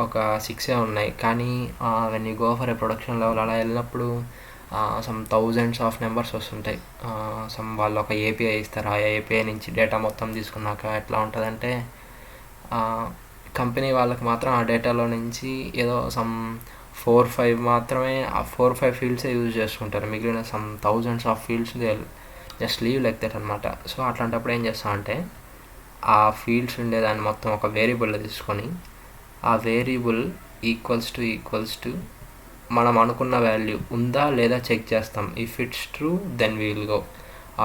ఒక 6 ఉన్నాయి, కానీ when you go for a production level అలా వెళ్ళినప్పుడు సమ్ థౌజండ్స్ ఆఫ్ నెంబర్స్ వస్తుంటాయి. వాళ్ళు ఒక ఏపీఐ ఇస్తారు, ఆ ఏపీఐ నుంచి డేటా మొత్తం తీసుకున్నాక ఎట్లా ఉంటుందంటే కంపెనీ వాళ్ళకి మాత్రం ఆ డేటాలో నుంచి ఏదో సమ్ 4-5 మాత్రమే, ఆ 4-5 ఫీల్డ్సే యూజ్ చేసుకుంటారు. మిగిలిన some thousands of fields they just leave like that అనమాట. సో అట్లాంటప్పుడు ఏం చేస్తామంటే ఆ ఫీల్డ్స్ ఉండేదాన్ని మొత్తం ఒక వేరియబుల్లో తీసుకొని ఆ వేరియబుల్ ఈక్వల్స్ టు మనం అనుకున్న వాల్యూ ఉందా లేదా చెక్ చేస్తాం. If it's true then we will go,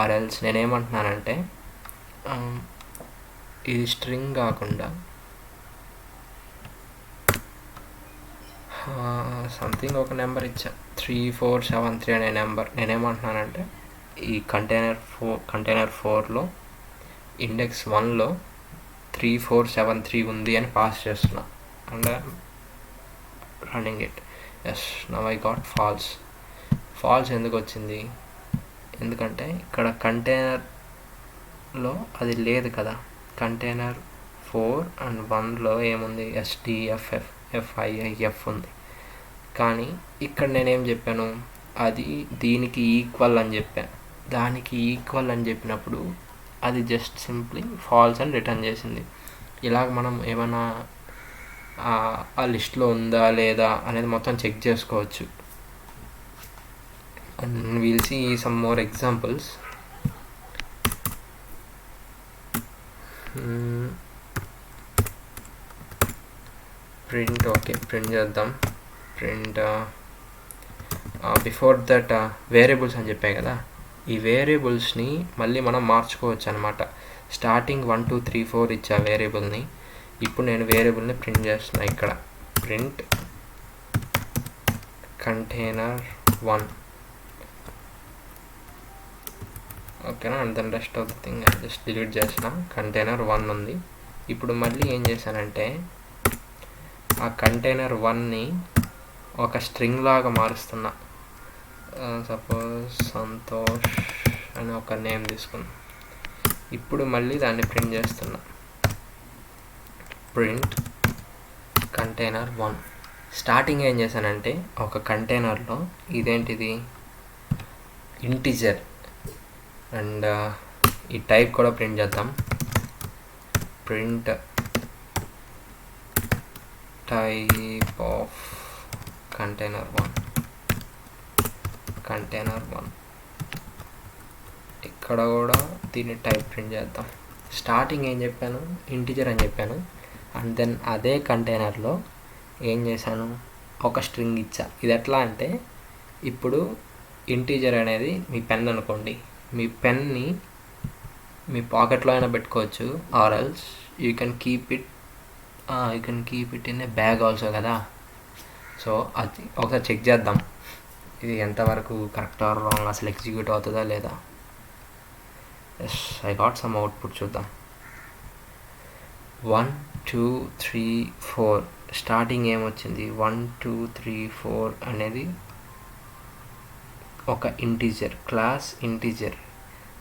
or else. నేనేమంటున్నానంటే ఇది స్ట్రింగ్ కాకుండా సంథింగ్ ఒక నెంబర్ ఇచ్చా, 3473 అనే నెంబర్. నేనేమంటున్నానంటే ఈ కంటైనర్ 4లో ఇండెక్స్ 1లో 3473 ఉంది అని పాస్ చేస్తున్నా and running it. Yes, now I got false ఎందుకు వచ్చింది? ఎందుకంటే ఇక్కడ కంటైనర్లో అది లేదు కదా. కంటైనర్ 4 and 1లో ఏముంది? SDFIIF ఉంది. కానీ ఇక్కడ నేనేం చెప్పాను, అది దీనికి ఈక్వల్ అని చెప్పాను. దానికి ఈక్వల్ అని చెప్పినప్పుడు అది జస్ట్ సింప్లీ ఫాల్స్ అని రిటర్న్ చేసింది. ఇలాగ మనం ఏమైనా ఆ లిస్ట్లో ఉందా లేదా అనేది మొత్తం చెక్ చేసుకోవచ్చు. And we'll see some more examples. Print, okay print చేద్దాం. ప్రింట్ బిఫోర్ దట్ వేరియబుల్స్ అని చెప్పాయి కదా, ఈ వేరియబుల్స్ని మళ్ళీ మనం మార్చుకోవచ్చు అనమాట. స్టార్టింగ్ 1, 2, 3, 4 ఇచ్చా వేరియబుల్ని. ఇప్పుడు నేను వేరియబుల్ని ప్రింట్ చేస్తున్నా. ఇక్కడ ప్రింట్ కంటైనర్ 1, ఓకేనా. And then rest of the thing just delete చేసిన. కంటైనర్ 1 ఉంది. ఇప్పుడు మళ్ళీ ఏం చేశానంటే ఆ కంటైనర్ 1ని ఒక స్ట్రింగ్ లాగా మారుస్తున్నా. సపోజ్ సంతోష్ అని ఒక నేమ్ తీసుకున్నా. ఇప్పుడు మళ్ళీ దాన్ని ప్రింట్ చేస్తున్నా. Print container 1. స్టార్టింగ్ ఏం చేశానంటే ఒక కంటైనర్లో ఇదేంటిది ఇంటిజర్, అండ్ ఈ టైప్ కూడా ప్రింట్ చేద్దాం. Print type of container 1. ఇక్కడ కూడా దీన్ని టైప్ ప్రింట్ చేద్దాం. స్టార్టింగ్ ఏం చెప్పాను, ఇంటిజర్ అని చెప్పాను. అండ్ దెన్ అదే కంటైనర్లో ఏం చేశాను, ఒక స్ట్రింగ్ ఇచ్చా. ఇది ఎట్లా అంటే, ఇప్పుడు ఇంటిజర్ అనేది మీ పెన్ అనుకోండి, మీ పెన్ని మీ పాకెట్లో అయినా పెట్టుకోవచ్చు, or else you can keep it in a bag also కదా. సో అది ఒకసారి చెక్ చేద్దాం, ఇది ఎంతవరకు కరెక్ట్ ఆర్ రాంగ్, అసలు ఎగ్జిక్యూట్ అవుతుందా లేదా. Yes, I got some output, చూద్దాం. 1 2 3 4 స్టార్టింగ్ ఏమొచ్చింది, 1 2 3 4 అనేది ఒక ఇంటిజర్, క్లాస్ ఇంటిజర్.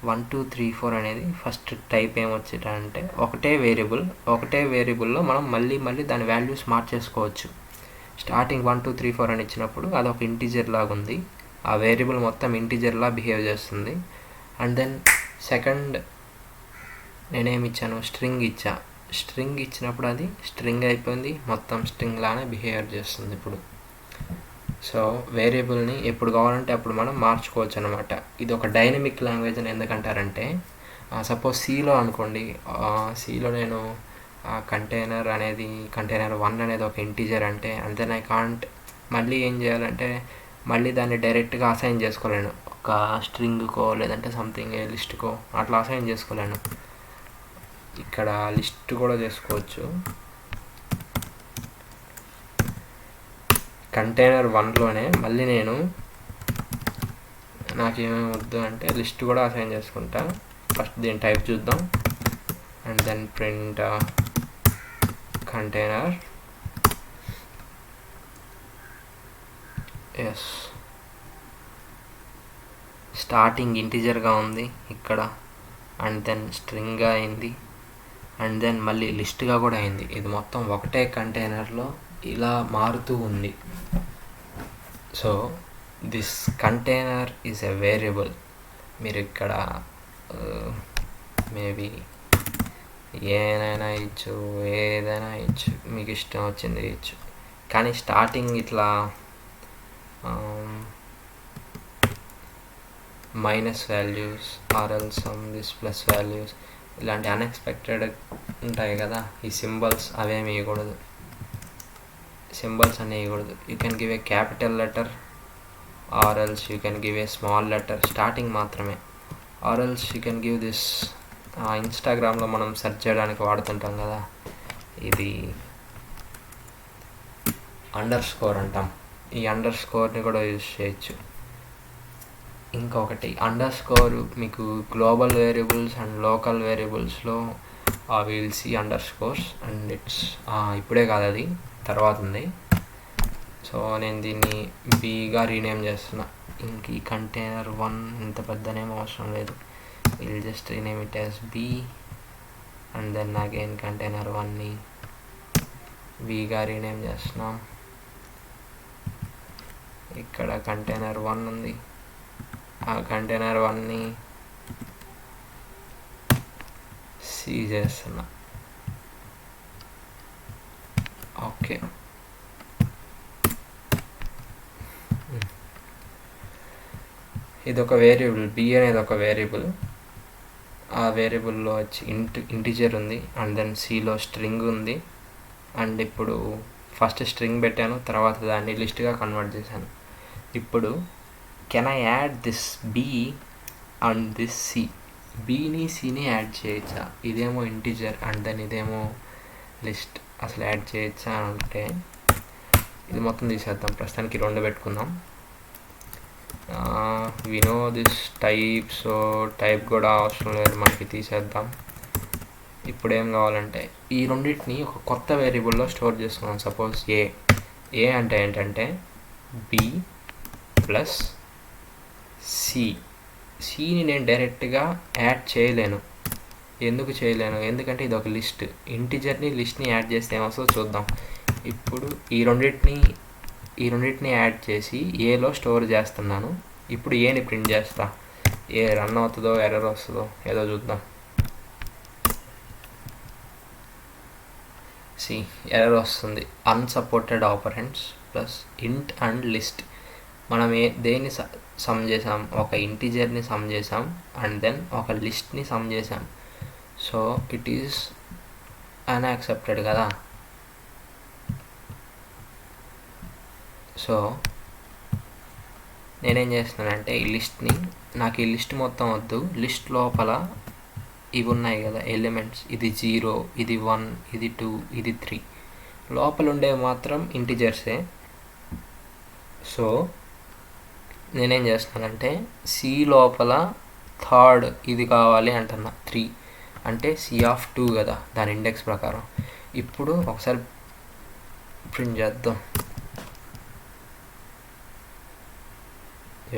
1 2 3 4 అనేది ఫస్ట్ టైప్ ఏమొచ్చేటంటే ఒకటే వేరియబుల్లో మనం మళ్ళీ దాని వాల్యూస్ మార్చేసుకోవచ్చు. స్టార్టింగ్ 1 2 3 4 అని ఇచ్చినప్పుడు అది ఒక ఇంటిజర్ లాగా ఉంది, ఆ వేరియబుల్ మొత్తం ఇంటిజర్లా బిహేవ్ చేస్తుంది. అండ్ దెన్ సెకండ్ నేనేమి ఇచ్చాను, స్ట్రింగ్ ఇచ్చా. స్ట్రింగ్ ఇచ్చినప్పుడు అది స్ట్రింగ్ అయిపోయింది, మొత్తం స్ట్రింగ్ లానే బిహేవ్ చేస్తుంది ఇప్పుడు. సో వేరియబుల్ని ఎప్పుడు కావాలంటే అప్పుడు మనం మార్చుకోవచ్చు అనమాట. ఇది ఒక డైనమిక్ లాంగ్వేజ్ అని ఎందుకంటారంటే, సపోజ్ సిలో అనుకోండి, సిలో నేను కంటైనర్ 1 అనేది ఒక ఇంటిజర్ అంటే, అండ్ దెన్ ఐ కాంట్ మళ్ళీ ఏం చేయాలంటే మళ్ళీ దాన్ని డైరెక్ట్గా అసైన్ చేసుకోలేను, ఒక స్ట్రింగ్కో లేదంటే సంథింగ్ లిస్ట్కో అట్లా అసైన్ చేసుకోలేను. ఇక్కడ లిస్ట్ కూడా చేసుకోవచ్చు. కంటైనర్ 1లోనే మళ్ళీ నాకేమేమి వద్దు అంటే లిస్ట్ కూడా అసైన్ చేసుకుంటా. ఫస్ట్ దీని టైప్ చూద్దాం, and then print container. Yes, starting ఇంటిజర్గా ఉంది ఇక్కడ, అండ్ దెన్ స్ట్రింగ్గా అయింది, అండ్ దెన్ మళ్ళీ లిస్ట్గా కూడా అయింది. ఇది మొత్తం ఒకటే కంటైనర్లో ఇలా మారుతూ ఉంది. So this container is a variable. మీరు ఇక్కడ మేబీ ఏదైనా ఇచ్చు, మీకు ఇష్టం వచ్చింది ఇచ్చు. కానీ స్టార్టింగ్ ఇట్లా మైనస్ వాల్యూస్ ఆర్ఎల్ సమ్ దిస్ ప్లస్ వాల్యూస్ ఇలాంటి అన్ఎక్స్పెక్టెడ్ ఉంటాయి కదా, ఈ సింబల్స్ అవేమి ఇవ్వకూడదు. సింబల్స్ అనేవి ఇవ్వకూడదు. You can give a capital letter or else you can give a small letter, starting మాత్రమే. Or else you can give this, ఇన్స్టాగ్రామ్లో మనం సెర్చ్ చేయడానికి వాడుతుంటాం కదా, ఇది __ అంటాం. ఈ __ కూడా యూజ్ చేయొచ్చు. ఇంకొకటి _ మీకు గ్లోబల్ వేరియబుల్స్ అండ్ లోకల్ వేరియబుల్స్లో విల్ సీ _ అండ్ ఇట్స్ ఇప్పుడే కాదు, అది తర్వాత ఉంది. సో నేను దీన్ని బీగా రీనేమ్ చేస్తున్నా. ఇంక ఈ కంటైనర్ 1 ఇంత పెద్ద నేమ్ అవసరం లేదు, will just rename it as B. And then again container 1ని బీగా రీనేమ్ చేస్తున్నాం. ఇక్కడ కంటైనర్ 1 ఉంది, ఆ కంటైనర్ 1ని సి చేస్తున్నా. ఓకే, ఇది ఒక వేరియబుల్, బి అనేది ఒక వేరియబుల్. ఆ వేరియబుల్లో వచ్చి ఇంటిజర్ ఉంది, అండ్ దెన్ సిలో స్ట్రింగ్ ఉంది. అండ్ ఇప్పుడు ఫస్ట్ స్ట్రింగ్ పెట్టాను, తర్వాత దాన్ని లిస్ట్గా కన్వర్ట్ చేశాను. ఇప్పుడు can I add this B and this C, బీని సిని యాడ్ చేయొచ్చా? ఇదేమో ఇంటిజర్ అండ్ దెన్ ఇదేమో లిస్ట్, అసలు యాడ్ చేయొచ్చా అంటే ఇది మొత్తం తీసేద్దాం, ప్రస్తుతానికి 2 పెట్టుకుందాం. We know this type, so type కూడా అవసరం లేదు మనకి, తీసేద్దాం. ఇప్పుడు ఏం కావాలంటే ఈ రెండింటిని ఒక కొత్త వేరియబుల్లో స్టోర్ చేసుకున్నాం. సపోజ్ ఏ అంటే ఏంటంటే బి ప్లస్ సిని నేను డైరెక్ట్గా యాడ్ చేయలేను, ఎందుకు చేయలేను, ఎందుకంటే ఇది ఒక లిస్ట్. ఇంటిజర్ని లిస్ట్ని యాడ్ చేస్తే ఏమొస్తుందో చూద్దాం. ఇప్పుడు ఈ రెండింటిని యాడ్ చేసి ఏలో స్టోర్ చేస్తున్నాను. ఇప్పుడు ఏని ప్రింట్ చేస్తా, ఏ రన్ అవుతుందో ఎర్రర్ వస్తుందో ఏదో చూద్దాం. ఎర్రర్ వస్తుంది, అన్సపోర్టెడ్ ఆపరెంట్స్ ప్లస్ ఇంట్ అండ్ లిస్ట్. మనం దేన్ని సమ్ చేసాం, ఒక ఇంటిజర్ని సమ్ చేసాం అండ్ దెన్ ఒక లిస్ట్ని సమ్ చేసాం. సో ఇట్ ఈస్ అన్యాక్సెప్టెడ్ కదా. సో నేనేం చేస్తున్నానంటే ఈ లిస్ట్ని, నాకు ఈ లిస్ట్ మొత్తం వద్దు, లిస్ట్ లోపల ఇవి ఉన్నాయి కదా ఎలిమెంట్స్, ఇది 0, ఇది 1, ఇది 2, ఇది 3, లోపల ఉండేవి మాత్రం ఇంటిజర్సే. సో నేనేం చేస్తున్నానంటే సి లోపల థర్డ్ ఇది కావాలి అంటున్నా, 3 అంటే C(2) కదా దాని ఇండెక్స్ ప్రకారం. ఇప్పుడు ఒకసారి ప్రింట్ చేద్దాం.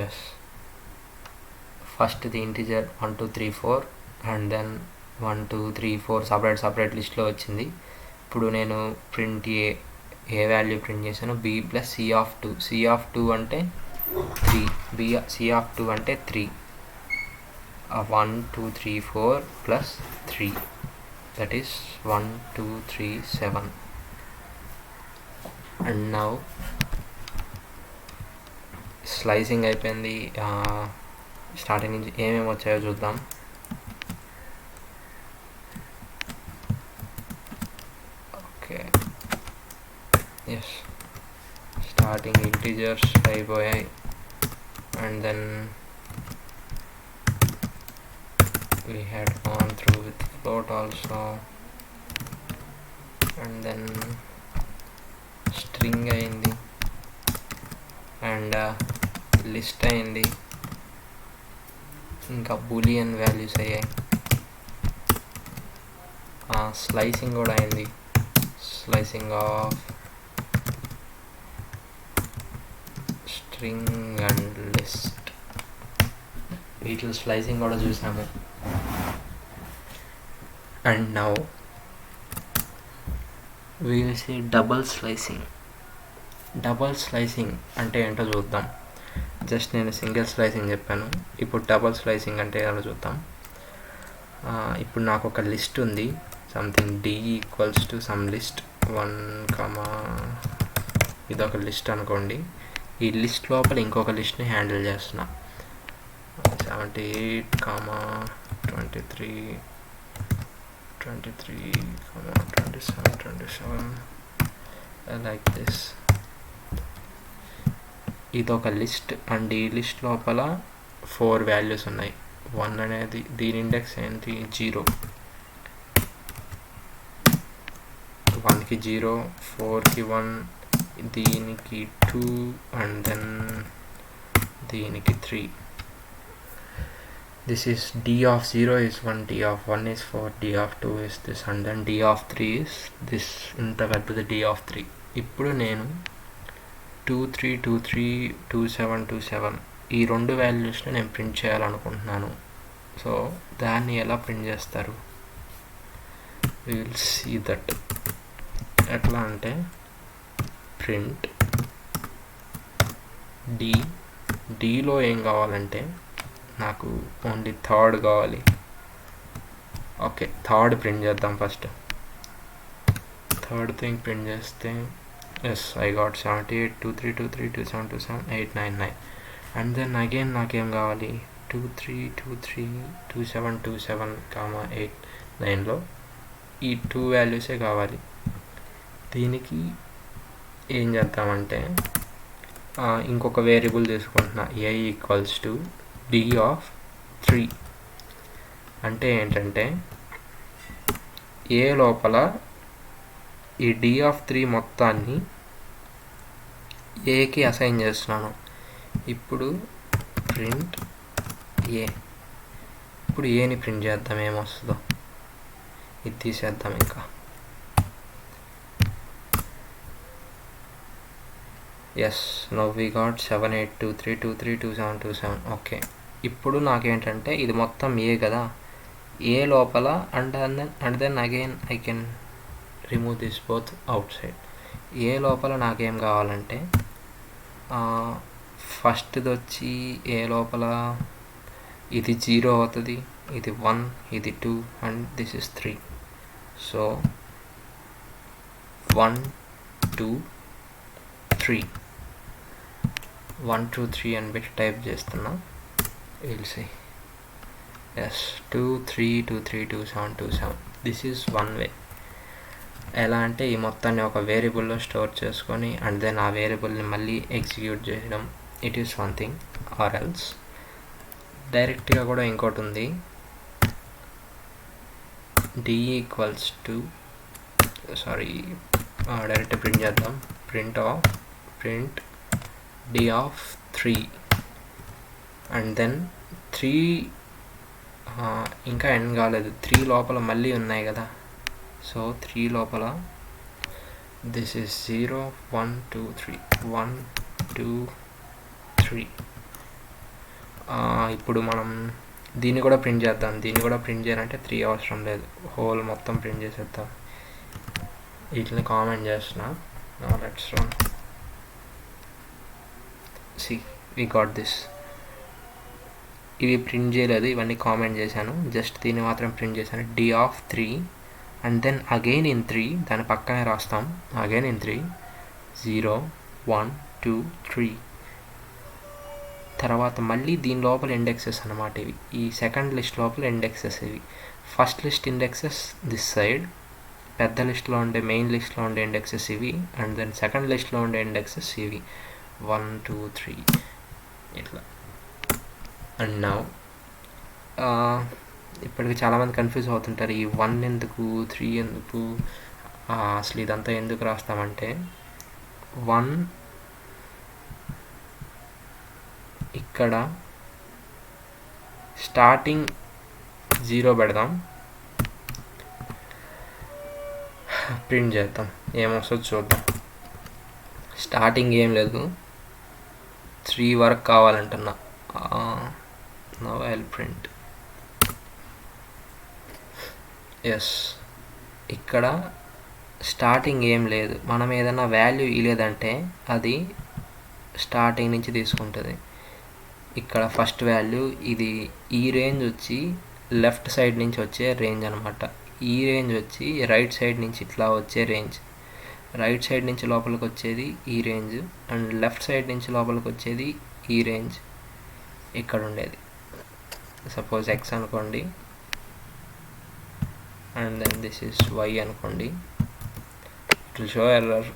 Yes, first the integer 1 2 3 4 and then 1 2 3 4 separate లిస్ట్లో వచ్చింది. ఇప్పుడు నేను ప్రింట్ ఏ వాల్యూ ప్రింట్ చేశాను, B ప్లస్ C(2). C(2) అంటే 3, C(2) అంటే 3. 1 2 3 4 plus 3, that is 1 2 3 7. And now slicing అయిపోయింది. స్టార్టింగ్ నుంచి ఏమేమి వచ్చాయో చూద్దాం. ఓకే, ఎస్, స్టార్టింగ్ ఇంటిజర్స్ అయిపోయాయి and then we had gone through with float also and then string అయింది అండ్ లిస్ట్ అయింది, ఇంకా బూలియన్ వాల్యూస్ అయ్యాయి, స్లైసింగ్ కూడా అయింది, slicing of string and list, వీటిలో స్లైసింగ్ కూడా చూసాము. And now we will see double slicing. Double slicing అంటే ఏంటో చూద్దాం. జస్ట్ నేను సింగిల్ స్లైసింగ్ చెప్పాను, ఇప్పుడు డబల్ స్లైసింగ్ అంటే ఏంటో చూద్దాం. ఇప్పుడు నాకు ఒక లిస్ట్ ఉంది, సంథింగ్ D = సమ్ లిస్ట్ 1, ఇదొక లిస్ట్ అనుకోండి. ఈ లిస్ట్ లోపల ఇంకొక లిస్ట్ని హ్యాండిల్ చేస్తున్నా, 78, 23, 27, like this. ఇదొక లిస్ట్ అండ్ ఈ లిస్ట్ లోపల 4 వాల్యూస్ ఉన్నాయి. 1 అనేది దీని ఇండెక్స్ ఏంటి, 0, 1కి 0, 4కి 1, దీనికి 2 అండ్ దెన్ దీనికి 3. This is D(0) is 1, D(1) is 4, D(2) is this and then D(3) is this. ఇంత పెద్దది D(3). ఇప్పుడు నేను 2 3 2 3 2 7 2 7 ఈ రెండు వాల్యూస్ని నేను ప్రింట్ చేయాలనుకుంటున్నాను. సో దాన్ని ఎలా ప్రింట్ చేస్తారు, we will see that. ఎట్లా అంటే ప్రింట్ Dలో ఏం కావాలంటే నాకు ఓన్లీ థర్డ్ కావాలి. ఓకే, థర్డ్ ప్రింట్ చేద్దాం. ఫస్ట్ థర్డ్ థింగ్ ప్రింట్ చేస్తే yes, I got 78 23 23 27 27 8 9 9 and then again నాకేం కావాలి, 2 3 2 3 27 27 8 9లో ఈ 2 వాల్యూసే కావాలి. దీనికి ఏం చేద్దామంటే ఇంకొక వేరియబుల్ తీసుకుంటున్నా, A = D(3). అంటే ఏంటంటే ఏ లోపల ఈ D(3) మొత్తాన్ని ఏకి అసైన్ చేస్తున్నాను. ఇప్పుడు ప్రింట్ ఏ, ఇప్పుడు ఏని ప్రింట్ చేద్దాం, ఏమొస్తుందో ఇది తీసేద్దాం. ఇంకా yes, now we got 78 23 23 27 27. Okay, ఇప్పుడు నాకేంటంటే ఇది మొత్తం ఏ కదా, ఏ లోపల and then again I can remove this both outside. A లోపల నాకేం కావాలంటే ఫస్ట్ది వచ్చి ఏ లోపల ఇది 0 అవుతుంది, ఇది 1, ఇది 2 అండ్ దిస్ ఇస్ 3. సో 1 2 3 1 2 3 అని పెట్టి టైప్ చేస్తున్నా. Will see. Yes 2 3 2 3 2 7 2 7. This is one way. ఎలా అంటే ఈ మొత్తాన్ని ఒక వేరియబుల్లో స్టోర్ చేసుకొని అండ్ దెన్ ఆ వేరియబుల్ని మళ్ళీ ఎగ్జిక్యూట్ చేయడం. It is one thing. Or else డైరెక్ట్గా కూడా ఇంకోటి ఉంది. d equals to direct print చేద్దాం. Print d of 3 and then 3 ఇంకా ఎండ్ కాలేదు. 3 లోపల మళ్ళీ ఉన్నాయి కదా. సో 3 లోపల దిస్ ఈజ్ 0 1 2 3 1 2 3. ఇప్పుడు మనం దీన్ని కూడా ప్రింట్ చేద్దాం. దీన్ని కూడా ప్రింట్ చేయాలంటే 3 అవసరం లేదు, హోల్ మొత్తం ప్రింట్ చేసేద్దాం. వీటిని కామెంట్ చేస్తున్నా. Let's run. See we got this. ఇవి ప్రింట్ చేయలేదు, ఇవన్నీ కామెంట్ చేశాను. జస్ట్ దీన్ని మాత్రం ప్రింట్ చేశాను. d of 3 and then again in 3, దాని పక్కనే రాస్తాం. Again in 3 0 1 2 3. తర్వాత మళ్ళీ దీని లోపల ఇండెక్సెస్ అన్నమాట ఇవి. ఈ సెకండ్ లిస్ట్ లోపల ఇండెక్సెస్ ఇవి. First list indexes this side, పెద్ద లిస్ట్లో ఉండే మెయిన్ లిస్ట్లో ఉండే ఇండెక్సెస్ ఇవి, అండ్ దెన్ సెకండ్ లిస్ట్లో ఉండే ఇండెక్సెస్ ఇవి 1 2 3 ఇట్లా. అండ్ నౌ ఇప్పటికి చాలామంది కన్ఫ్యూజ్ అవుతుంటారు, ఈ 1 ఎందుకు 3 ఎందుకు, అసలు ఇదంతా ఎందుకు రాస్తామంటే 1 ఇక్కడ స్టార్టింగ్ 0 పెడదాం, ప్రింట్ చేద్దాం, ఏమొస్తుందో చూద్దాం. స్టార్టింగ్ ఏం లేదు, 3 వరకు కావాలంటున్నా. Now I will print. Yes, ఇక్కడ స్టార్టింగ్ ఏం లేదు. మనం ఏదైనా వాల్యూ ఇవ్వలేదంటే అది స్టార్టింగ్ నుంచి తీసుకుంటుంది. ఇక్కడ ఫస్ట్ వాల్యూ ఇది, ఈ రేంజ్ వచ్చి లెఫ్ట్ సైడ్ నుంచి వచ్చే రేంజ్ అనమాట. ఈ రేంజ్ వచ్చి రైట్ సైడ్ నుంచి ఇట్లా వచ్చే రేంజ్. రైట్ సైడ్ నుంచి లోపలికి వచ్చేది ఈ రేంజ్, అండ్ లెఫ్ట్ సైడ్ నుంచి లోపలికి వచ్చేది ఈ రేంజ్ ఇక్కడ ఉండేది. సపోజ్ ఎక్స్ అనుకోండి, and then this is Y అనుకోండి. It will show error.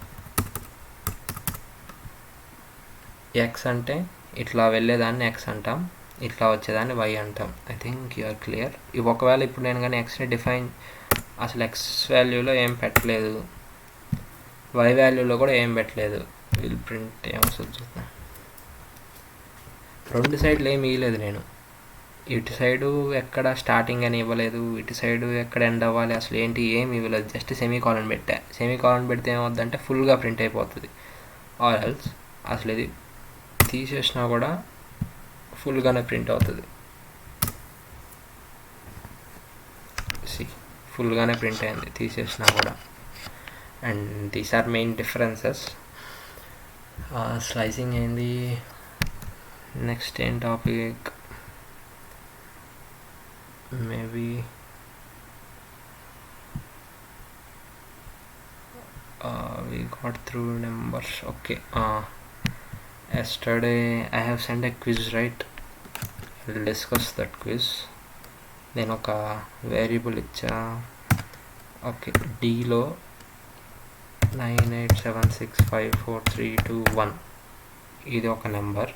X అంటే ఇట్లా వెళ్ళేదాన్ని ఎక్స్ అంటాం, ఇట్లా వచ్చేదాన్ని వై అంటాం. I think you are clear. ఒకవేళ ఇప్పుడు నేను కానీ ఎక్స్ని డిఫైన్, అసలు ఎక్స్ వాల్యూలో ఏం పెట్టలేదు, వై వాల్యూలో కూడా ఏం పెట్టలేదు, విల్ ప్రింట్ ఏమొస్తుంది చూద్దాం. రెండు సైడ్లు ఏమి ఇవ్వలేదు నేను. ఇటు సైడు ఎక్కడ స్టార్టింగ్ అని ఇవ్వలేదు, ఇటు సైడు ఎక్కడ ఎండ్ అవ్వాలి అసలు ఏంటి ఏమి ఇవ్వలేదు. జస్ట్ సెమీకాలన్ పెట్టా. సెమీకాలన్ పెడితే ఏమవుద్దంటే ఫుల్గా ప్రింట్ అయిపోతుంది. ఆర్ ఎల్స్ అసలు ఇది తీసేసినా కూడా ఫుల్గానే ప్రింట్ అవుతుంది. ఫుల్గానే ప్రింట్ అయింది తీసేసినా కూడా. And these are main differences. Slicing అయింది. నెక్స్ట్ ఏం topic, maybe we got through numbers. Okay, yesterday I have sent a quiz, right? We'll discuss that quiz. నేను ఒక వేరియబుల్ ఇచ్చా. ఓకే, డీలో 9876543221 ఇది ఒక నెంబర్.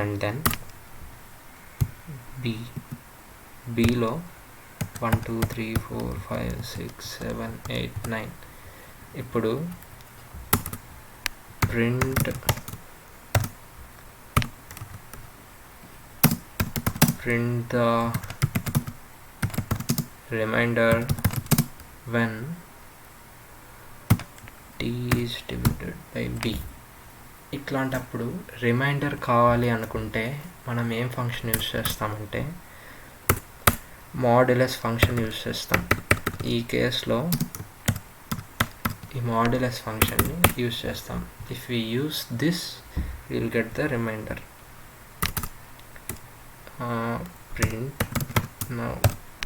And then below 1 2 3 4 5 6 7 8 9. ఇప్పుడు print the remainder when t is divided by b. ఇట్లాంటప్పుడు రిమైండర్ కావాలి అనుకుంటే మనం ఏం ఫంక్షన్ యూజ్ చేస్తామంటే మాడ్యులస్ ఫంక్షన్ యూజ్ చేస్తాం. ఈ కేసులో ఈ మాడ్యులస్ ఫంక్షన్ని యూజ్ చేస్తాం. If we use this will get the remainder. Print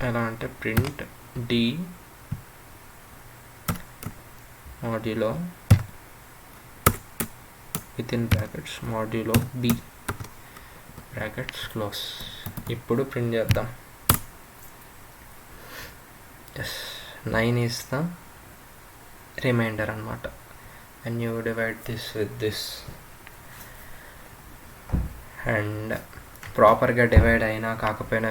ఎలా అంటే print D modulo within brackets modulo B brackets close. ఇప్పుడు ప్రింట్ చేద్దాం. ఎస్ 9 ఈస్ ద రిమైండర్ అన్నమాట. And you divide this with this and ప్రాపర్గా డివైడ్ అయినా కాకపోయినా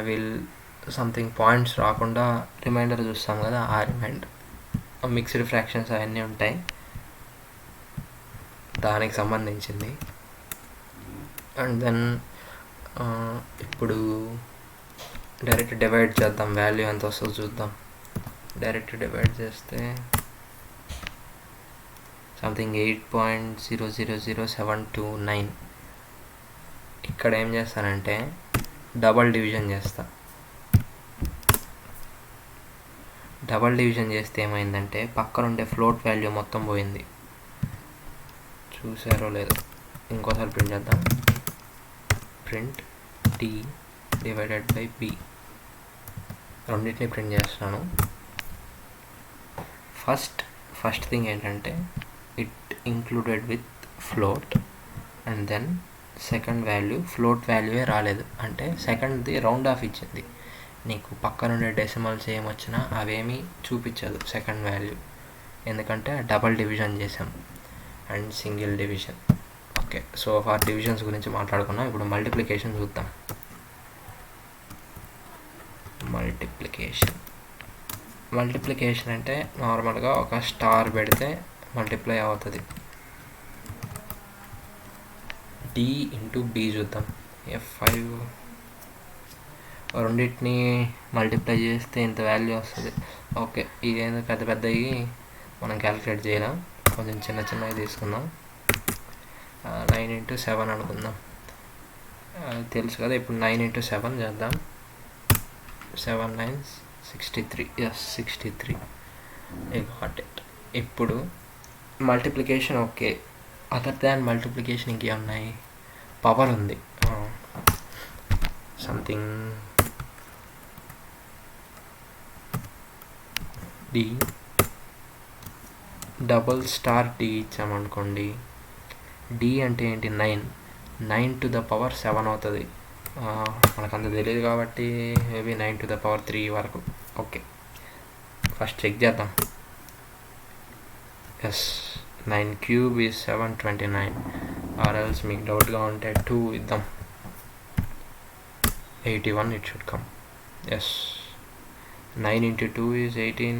సంథింగ్ పాయింట్స్ రాకుండా రిమైండర్ చూస్తాం కదా, ఆ రిమైండర్ మిక్స్డ్ ఫ్రాక్షన్స్ అవన్నీ ఉంటాయి, దానికి సంబంధించింది. అండ్ దెన్ ఇప్పుడు డైరెక్ట్ డివైడ్ చేద్దాం. వాల్యూ ఎంత వస్తుందో చూద్దాం. డైరెక్ట్ డివైడ్ చేస్తే సంథింగ్ 8.000729. ఇక్కడ ఏం చేస్తానంటే డబల్ డివిజన్ చేస్తా. డబల్ డివిజన్ చేస్తే ఏమైందంటే పక్కన ఉండే ఫ్లోట్ వాల్యూ మొత్తం పోయింది. చూసారో లేదో, ఇంకోసారి ప్రింట్ చేద్దాం. Print D divided by B. రెండింటిని ప్రింట్ చేస్తున్నాను. ఫస్ట్ థింగ్ ఏంటంటే it included with float. And then second value float వాల్యూయే రాలేదు, అంటే సెకండ్ది రౌండ్ ఆఫ్ ఇచ్చింది. నీకు పక్కనుండే డెసిమల్స్ ఏమొచ్చినా అవేమీ చూపించదు సెకండ్ వాల్యూ, ఎందుకంటే డబల్ డివిజన్ చేసాం and single division. Okay, so for divisions గురించి మాట్లాడుకున్నాం. ఇప్పుడు మల్టిప్లికేషన్ చూద్దాం. మల్టిప్లికేషన్ అంటే నార్మల్గా ఒక స్టార్ పెడితే మల్టిప్లై అవుతుంది. డి ఇంటూ బి చూద్దాం. F5 రెండింటిని మల్టిప్లై చేస్తే ఇంత వాల్యూ వస్తుంది. ఓకే, ఇదేందో పెద్దవి మనం క్యాలిక్యులేట్ చేయలేం, కొంచెం చిన్నవి తీసుకుందాం. 9 into 7 అనుకుందాం. తెలుసు కదా. ఇప్పుడు 9 into 7 చేద్దాం. 7 9s 63. Yes 63. I got it. ఇప్పుడు multiplication okay. Other than multiplication ఇంకేమున్నాయి? పవర్ ఉంది. Something D double star D ఇచ్చామనుకోండి. డి అంటే ఏంటి? 9 to the power 7 అవుతుంది. మనకంత తెలియదు కాబట్టి మేబీ 9 to the power 3 వరకు. ఓకే, ఫస్ట్ చెక్ చేద్దాం. Yes 9 cube is 729. Or else మీకు డౌట్గా ఉంటే 2 ఇద్దాం. 81 it should come. Yes, 9 into 2 is 18,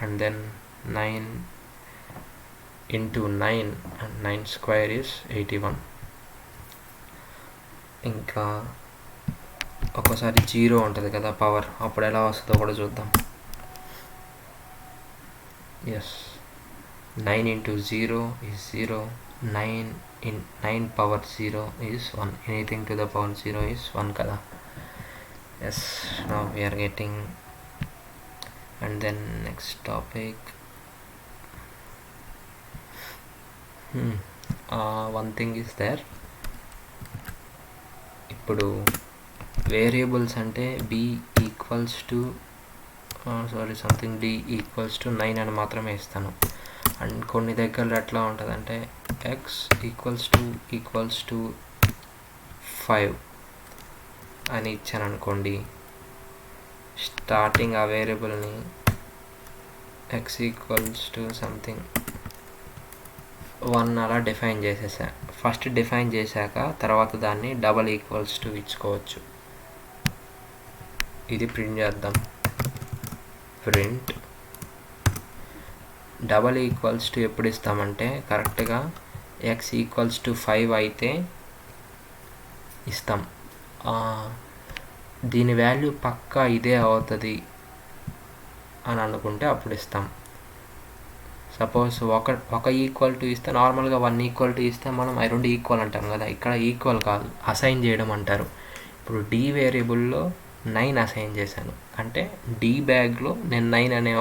and then 9 into 9 and 9 square is 81. ఇంకా ఒక్కోసారి 0 ఉంటుంది కదా పవర్, అప్పుడు ఎలా వస్తుందో కూడా చూద్దాం. Yes 9 into 0 is 0. 9 power 0 is 1. Anything to the power 0 is 1 kada. Yes, now we are getting. And then next topic. One thing is there. ఇప్పుడు వేరియబుల్స్ అంటే b equals to something d equals to 9 అని మాత్రమే ఇస్తాను. అండ్ కొన్ని దగ్గర ఎట్లా ఉంటుందంటే x ఈక్వల్స్ టు 5 అని ఇచ్చాను అనుకోండి. స్టార్టింగ్ ఆ వేరియబుల్ని x ఈక్వల్స్ టు సంథింగ్ 1 అలా డిఫైన్ చేసేసా. ఫస్ట్ డిఫైన్ చేశాక తర్వాత దాన్ని డబల్ ఈక్వల్స్ టు ఇచ్చుకోవచ్చు. ఇది ప్రింట్ చేద్దాం. ప్రింట్ డబల్ ఈక్వల్స్ టు ఎప్పుడు ఇస్తామంటే కరెక్ట్గా x ఈక్వల్స్ టు 5 అయితే ఇస్తాం. దీని వాల్యూ పక్కా ఇదే అవుతుంది అని అనుకుంటే అప్పుడు ఇస్తాం. సపోజ్ ఒక ఈక్వల్ టు ఇస్తే నార్మల్గా 1 ఈక్వల్ టు ఇస్తే మనం అవి 2 ఈక్వల్ అంటాం కదా. ఇక్కడ ఈక్వల్ కాదు, అసైన్ చేయడం అంటారు. ఇప్పుడు డి వేరియబుల్లో 9 అసైన్ చేశాను. అంటే డి బ్యాగ్లో నేను 9 అనే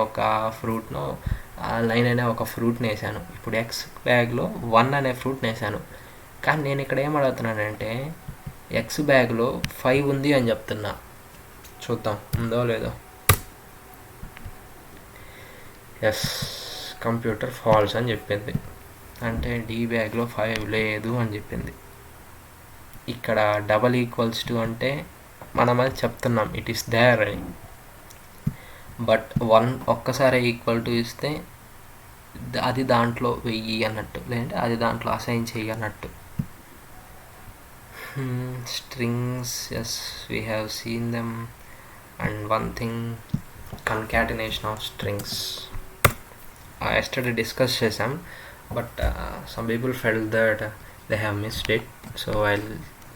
ఒక ఫ్రూట్ని వేసాను. ఇప్పుడు ఎక్స్ బ్యాగ్లో 1 అనే ఫ్రూట్ని వేసాను. కానీ నేను ఇక్కడ ఏం అడుగుతున్నానంటే ఎక్స్ బ్యాగ్లో 5 ఉంది అని చెప్తున్నా. చూద్దాం ఉందో లేదో. ఎస్, కంప్యూటర్ ఫాల్స్ అని చెప్పింది. అంటే డి బ్యాగ్లో 5 లేదు అని చెప్పింది. ఇక్కడ డబల్ ఈక్వల్స్ టు అంటే మనం అది చెప్తున్నాం ఇట్ ఈస్ దేర్ అని. బట్ 1 ఒక్కసారి ఈక్వల్ టు ఇస్తే అది దాంట్లో వెయ్యి అన్నట్టు, లేదంటే అది దాంట్లో అసైన్ చేయి అన్నట్టు. Strings, yes we have seen them. And one thing, concatenation of strings yesterday discuss చేసాం. బట్ some people felt that they have missed it, so I'll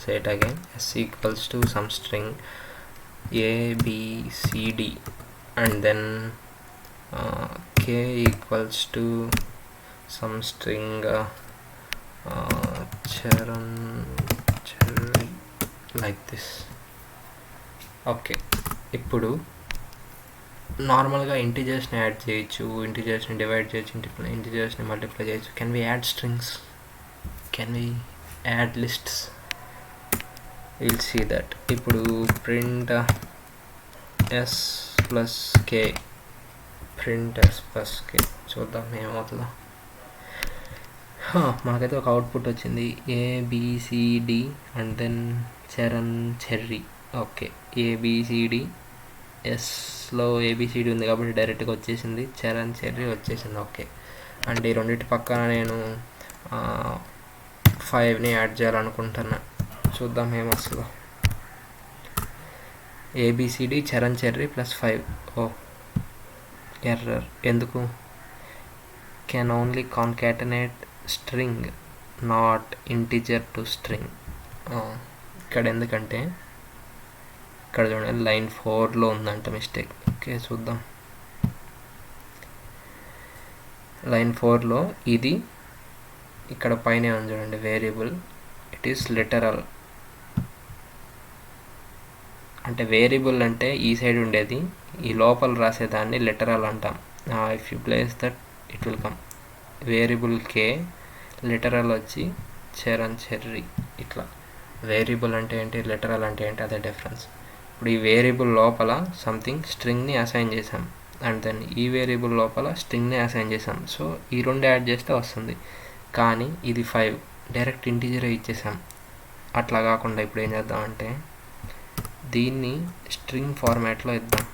say it again. S equals to some string a b c d and then k equals to some string charan cherry, like this. Okay, ఇప్పుడు నార్మల్గా ఇంటిజర్స్ని యాడ్ చేయొచ్చు, ఇంటిజర్స్ని డివైడ్ చేయొచ్చు, ఇంటిజర్స్ని మల్టిప్లై చేయొచ్చు. Can we add strings? Can we add lists? Will see that. ఇప్పుడు print S plus K, print S plus K, చూద్దాం ఏమవుతుందో. మనకైతే ఒక అవుట్పుట్ వచ్చింది, ABCD and then Charan Cherry. Okay, ABCD, ఎస్లో ఏబిసిడి ఉంది కాబట్టి డైరెక్ట్గా వచ్చేసింది, చరణ్ చెర్రీ వచ్చేసింది. ఓకే, అంటే ఈ రెండింటి పక్కన నేను 5ని యాడ్ చేయాలనుకుంటున్నా. చూద్దాం ఏమొస్తుందో. ABCD Charan Cherry plus 5. Oh error, ఎందుకు? Can only concatenate string not integer to string. ఇక్కడ ఎందుకంటే ఇక్కడ చూడండి లైన్ 4లో ఉందంట మిస్టేక్. ఓకే చూద్దాం. లైన్ 4లో ఇది ఇక్కడ పైన ఉంది చూడండి వేరియబుల్, ఇట్ ఈస్ లిటరల్. అంటే వేరియబుల్ అంటే ఈ సైడ్ ఉండేది, ఈ లోపల రాసేదాన్ని లిటరల్ అంటాం. If you place that it will come. Variable K, literal వచ్చి చరణ్ చెర్రీ. ఇట్లా వేరియబుల్ అంటే ఏంటి, లిటరల్ అంటే ఏంటి, అదే డిఫరెన్స్. ఇప్పుడు ఈ వేరియబుల్ లోపల సంథింగ్ స్ట్రింగ్ని అసైన్ చేసాం, అండ్ దెన్ ఈ వేరియబుల్ లోపల స్ట్రింగ్ని అసైన్ చేసాం. సో ఈ రెండు యాడ్ చేస్తే వస్తుంది. కానీ ఇది 5 డైరెక్ట్ ఇంటిజరే ఇచ్చేసాం. అట్లా కాకుండా ఇప్పుడు ఏం చేద్దామంటే దీన్ని స్ట్రింగ్ ఫార్మాట్లో ఇద్దాం.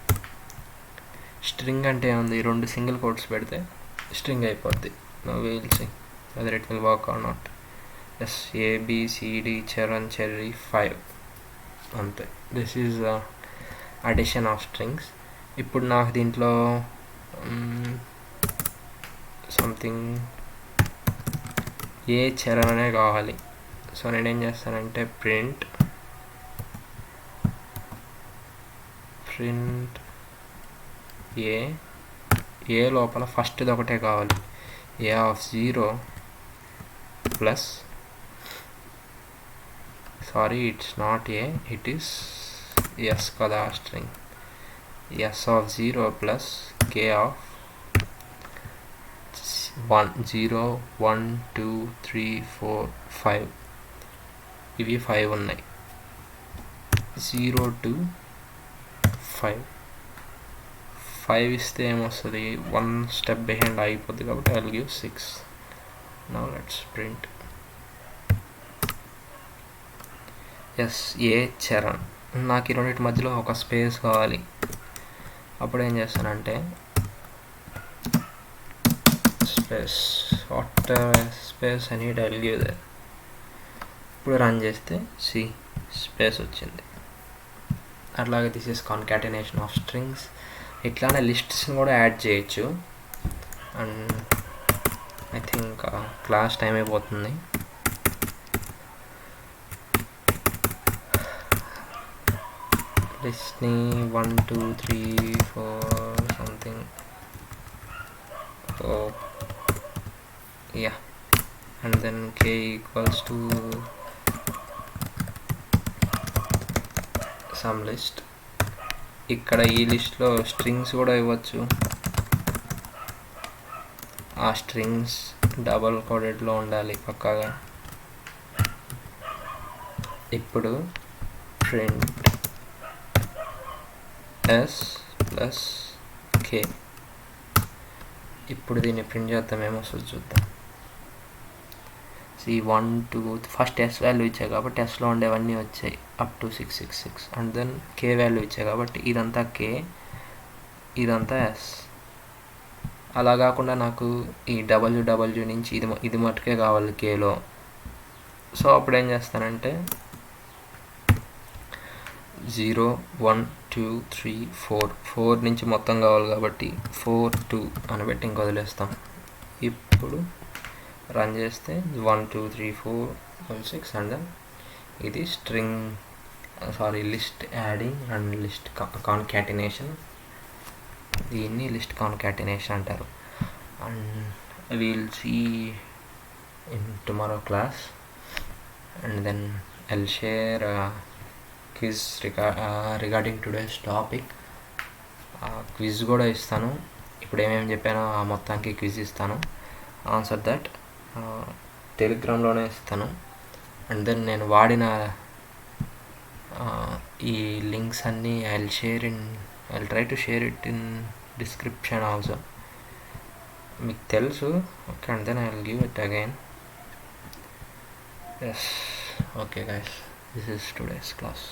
స్ట్రింగ్ అంటే ఏముంది, 2 సింగిల్ కోట్స్ పెడితే స్ట్రింగ్ అయిపోద్ది. Now we will see whether it will work or not. Yes, ABCD Charan Cherry 5 అంతే. This is addition of strings. ఇప్పుడు నాకు దీంట్లో సంథింగ్ ఏ చరణ్ అనే కావాలి. సో నేనేం చేస్తానంటే ప్రింట్ ఏ లోపల ఫస్ట్ది ఒకటే కావాలి, A of 0 plus, sorry it's not A, it is S కదా string, S of 0 plus K of 1 0 1 2 3 4 5. ఇవి 5 ఉన్నాయి. 0 to 5 ఇస్తే ఏమొస్తుంది, 1 స్టెప్ బిహైండ్ అయిపోద్ది కాబట్టి I will give 6. Now let's print S A Charan. నాకు ఈ రెండింటి మధ్యలో ఒక స్పేస్ కావాలి. అప్పుడు ఏం చేస్తానంటే స్పేస్, వాట్ స్పేస్ అని ఐ గివ్ దట్. ఇప్పుడు రన్ చేస్తే సి స్పేస్ వచ్చింది. అట్లాగే this is concatenation of strings. ఇట్లానే లిస్ట్స్ని కూడా యాడ్ చేయొచ్చు. And I think class time అయిపోతుంది. లిస్ట్ని 1 2 3 4 something. So yeah, and then k equals to some list ఇక్కడ ఈ లిస్ట్లో స్ట్రింగ్స్ కూడా ఇవ్వచ్చు. ఆ స్ట్రింగ్స్ డబల్ కోడెడ్లో ఉండాలి పక్కాగా. ఇప్పుడు ప్రింట్ ఎస్ ప్లస్ కే. ఇప్పుడు దీన్ని ప్రింట్ చేద్దాం, ఏమొస్తుంది చూద్దాం. సి 1 2 ఫస్ట్ ఎస్ వాల్యూ ఇచ్చాయి కాబట్టి ఎస్లో ఉండేవన్నీ వచ్చాయి up to 666. And then k value ఇచ్చాయి కాబట్టి ఇదంతా కే, ఇదంతా ఎస్. అలా కాకుండా నాకు ఈ డబ్ల్యూ నుంచి ఇది మటుకే కావాలి కేలో. సో అప్పుడు ఏం చేస్తానంటే 0 1 2 3 4 నుంచి మొత్తం కావాలి కాబట్టి 4 2 అని పెట్టి ఇంక వదిలేస్తాం. ఇప్పుడు రన్ చేస్తే 1 2 3 4 5 6 అండ్ ఇది string list adding and list concatenation. దీన్ని లిస్ట్ కాన్కాటినేషన్ అంటారు. And we'll see in tomorrow class. And then I'll share quiz regarding today's topic. Quiz కూడా ఇస్తాను. ఇప్పుడు ఏమేమి చెప్పానో ఆ మొత్తానికి క్విజ్ ఇస్తాను. ఆన్సర్ దట్ టెలిగ్రామ్లోనే ఇస్తాను. అండ్ దెన్ నేను వాడిన ఈ లింక్స్ అన్నీ I'll try to share it in description also. మీకు తెలుసు. Okay, and then I'll give it again. Yes, okay guys, this is today's class.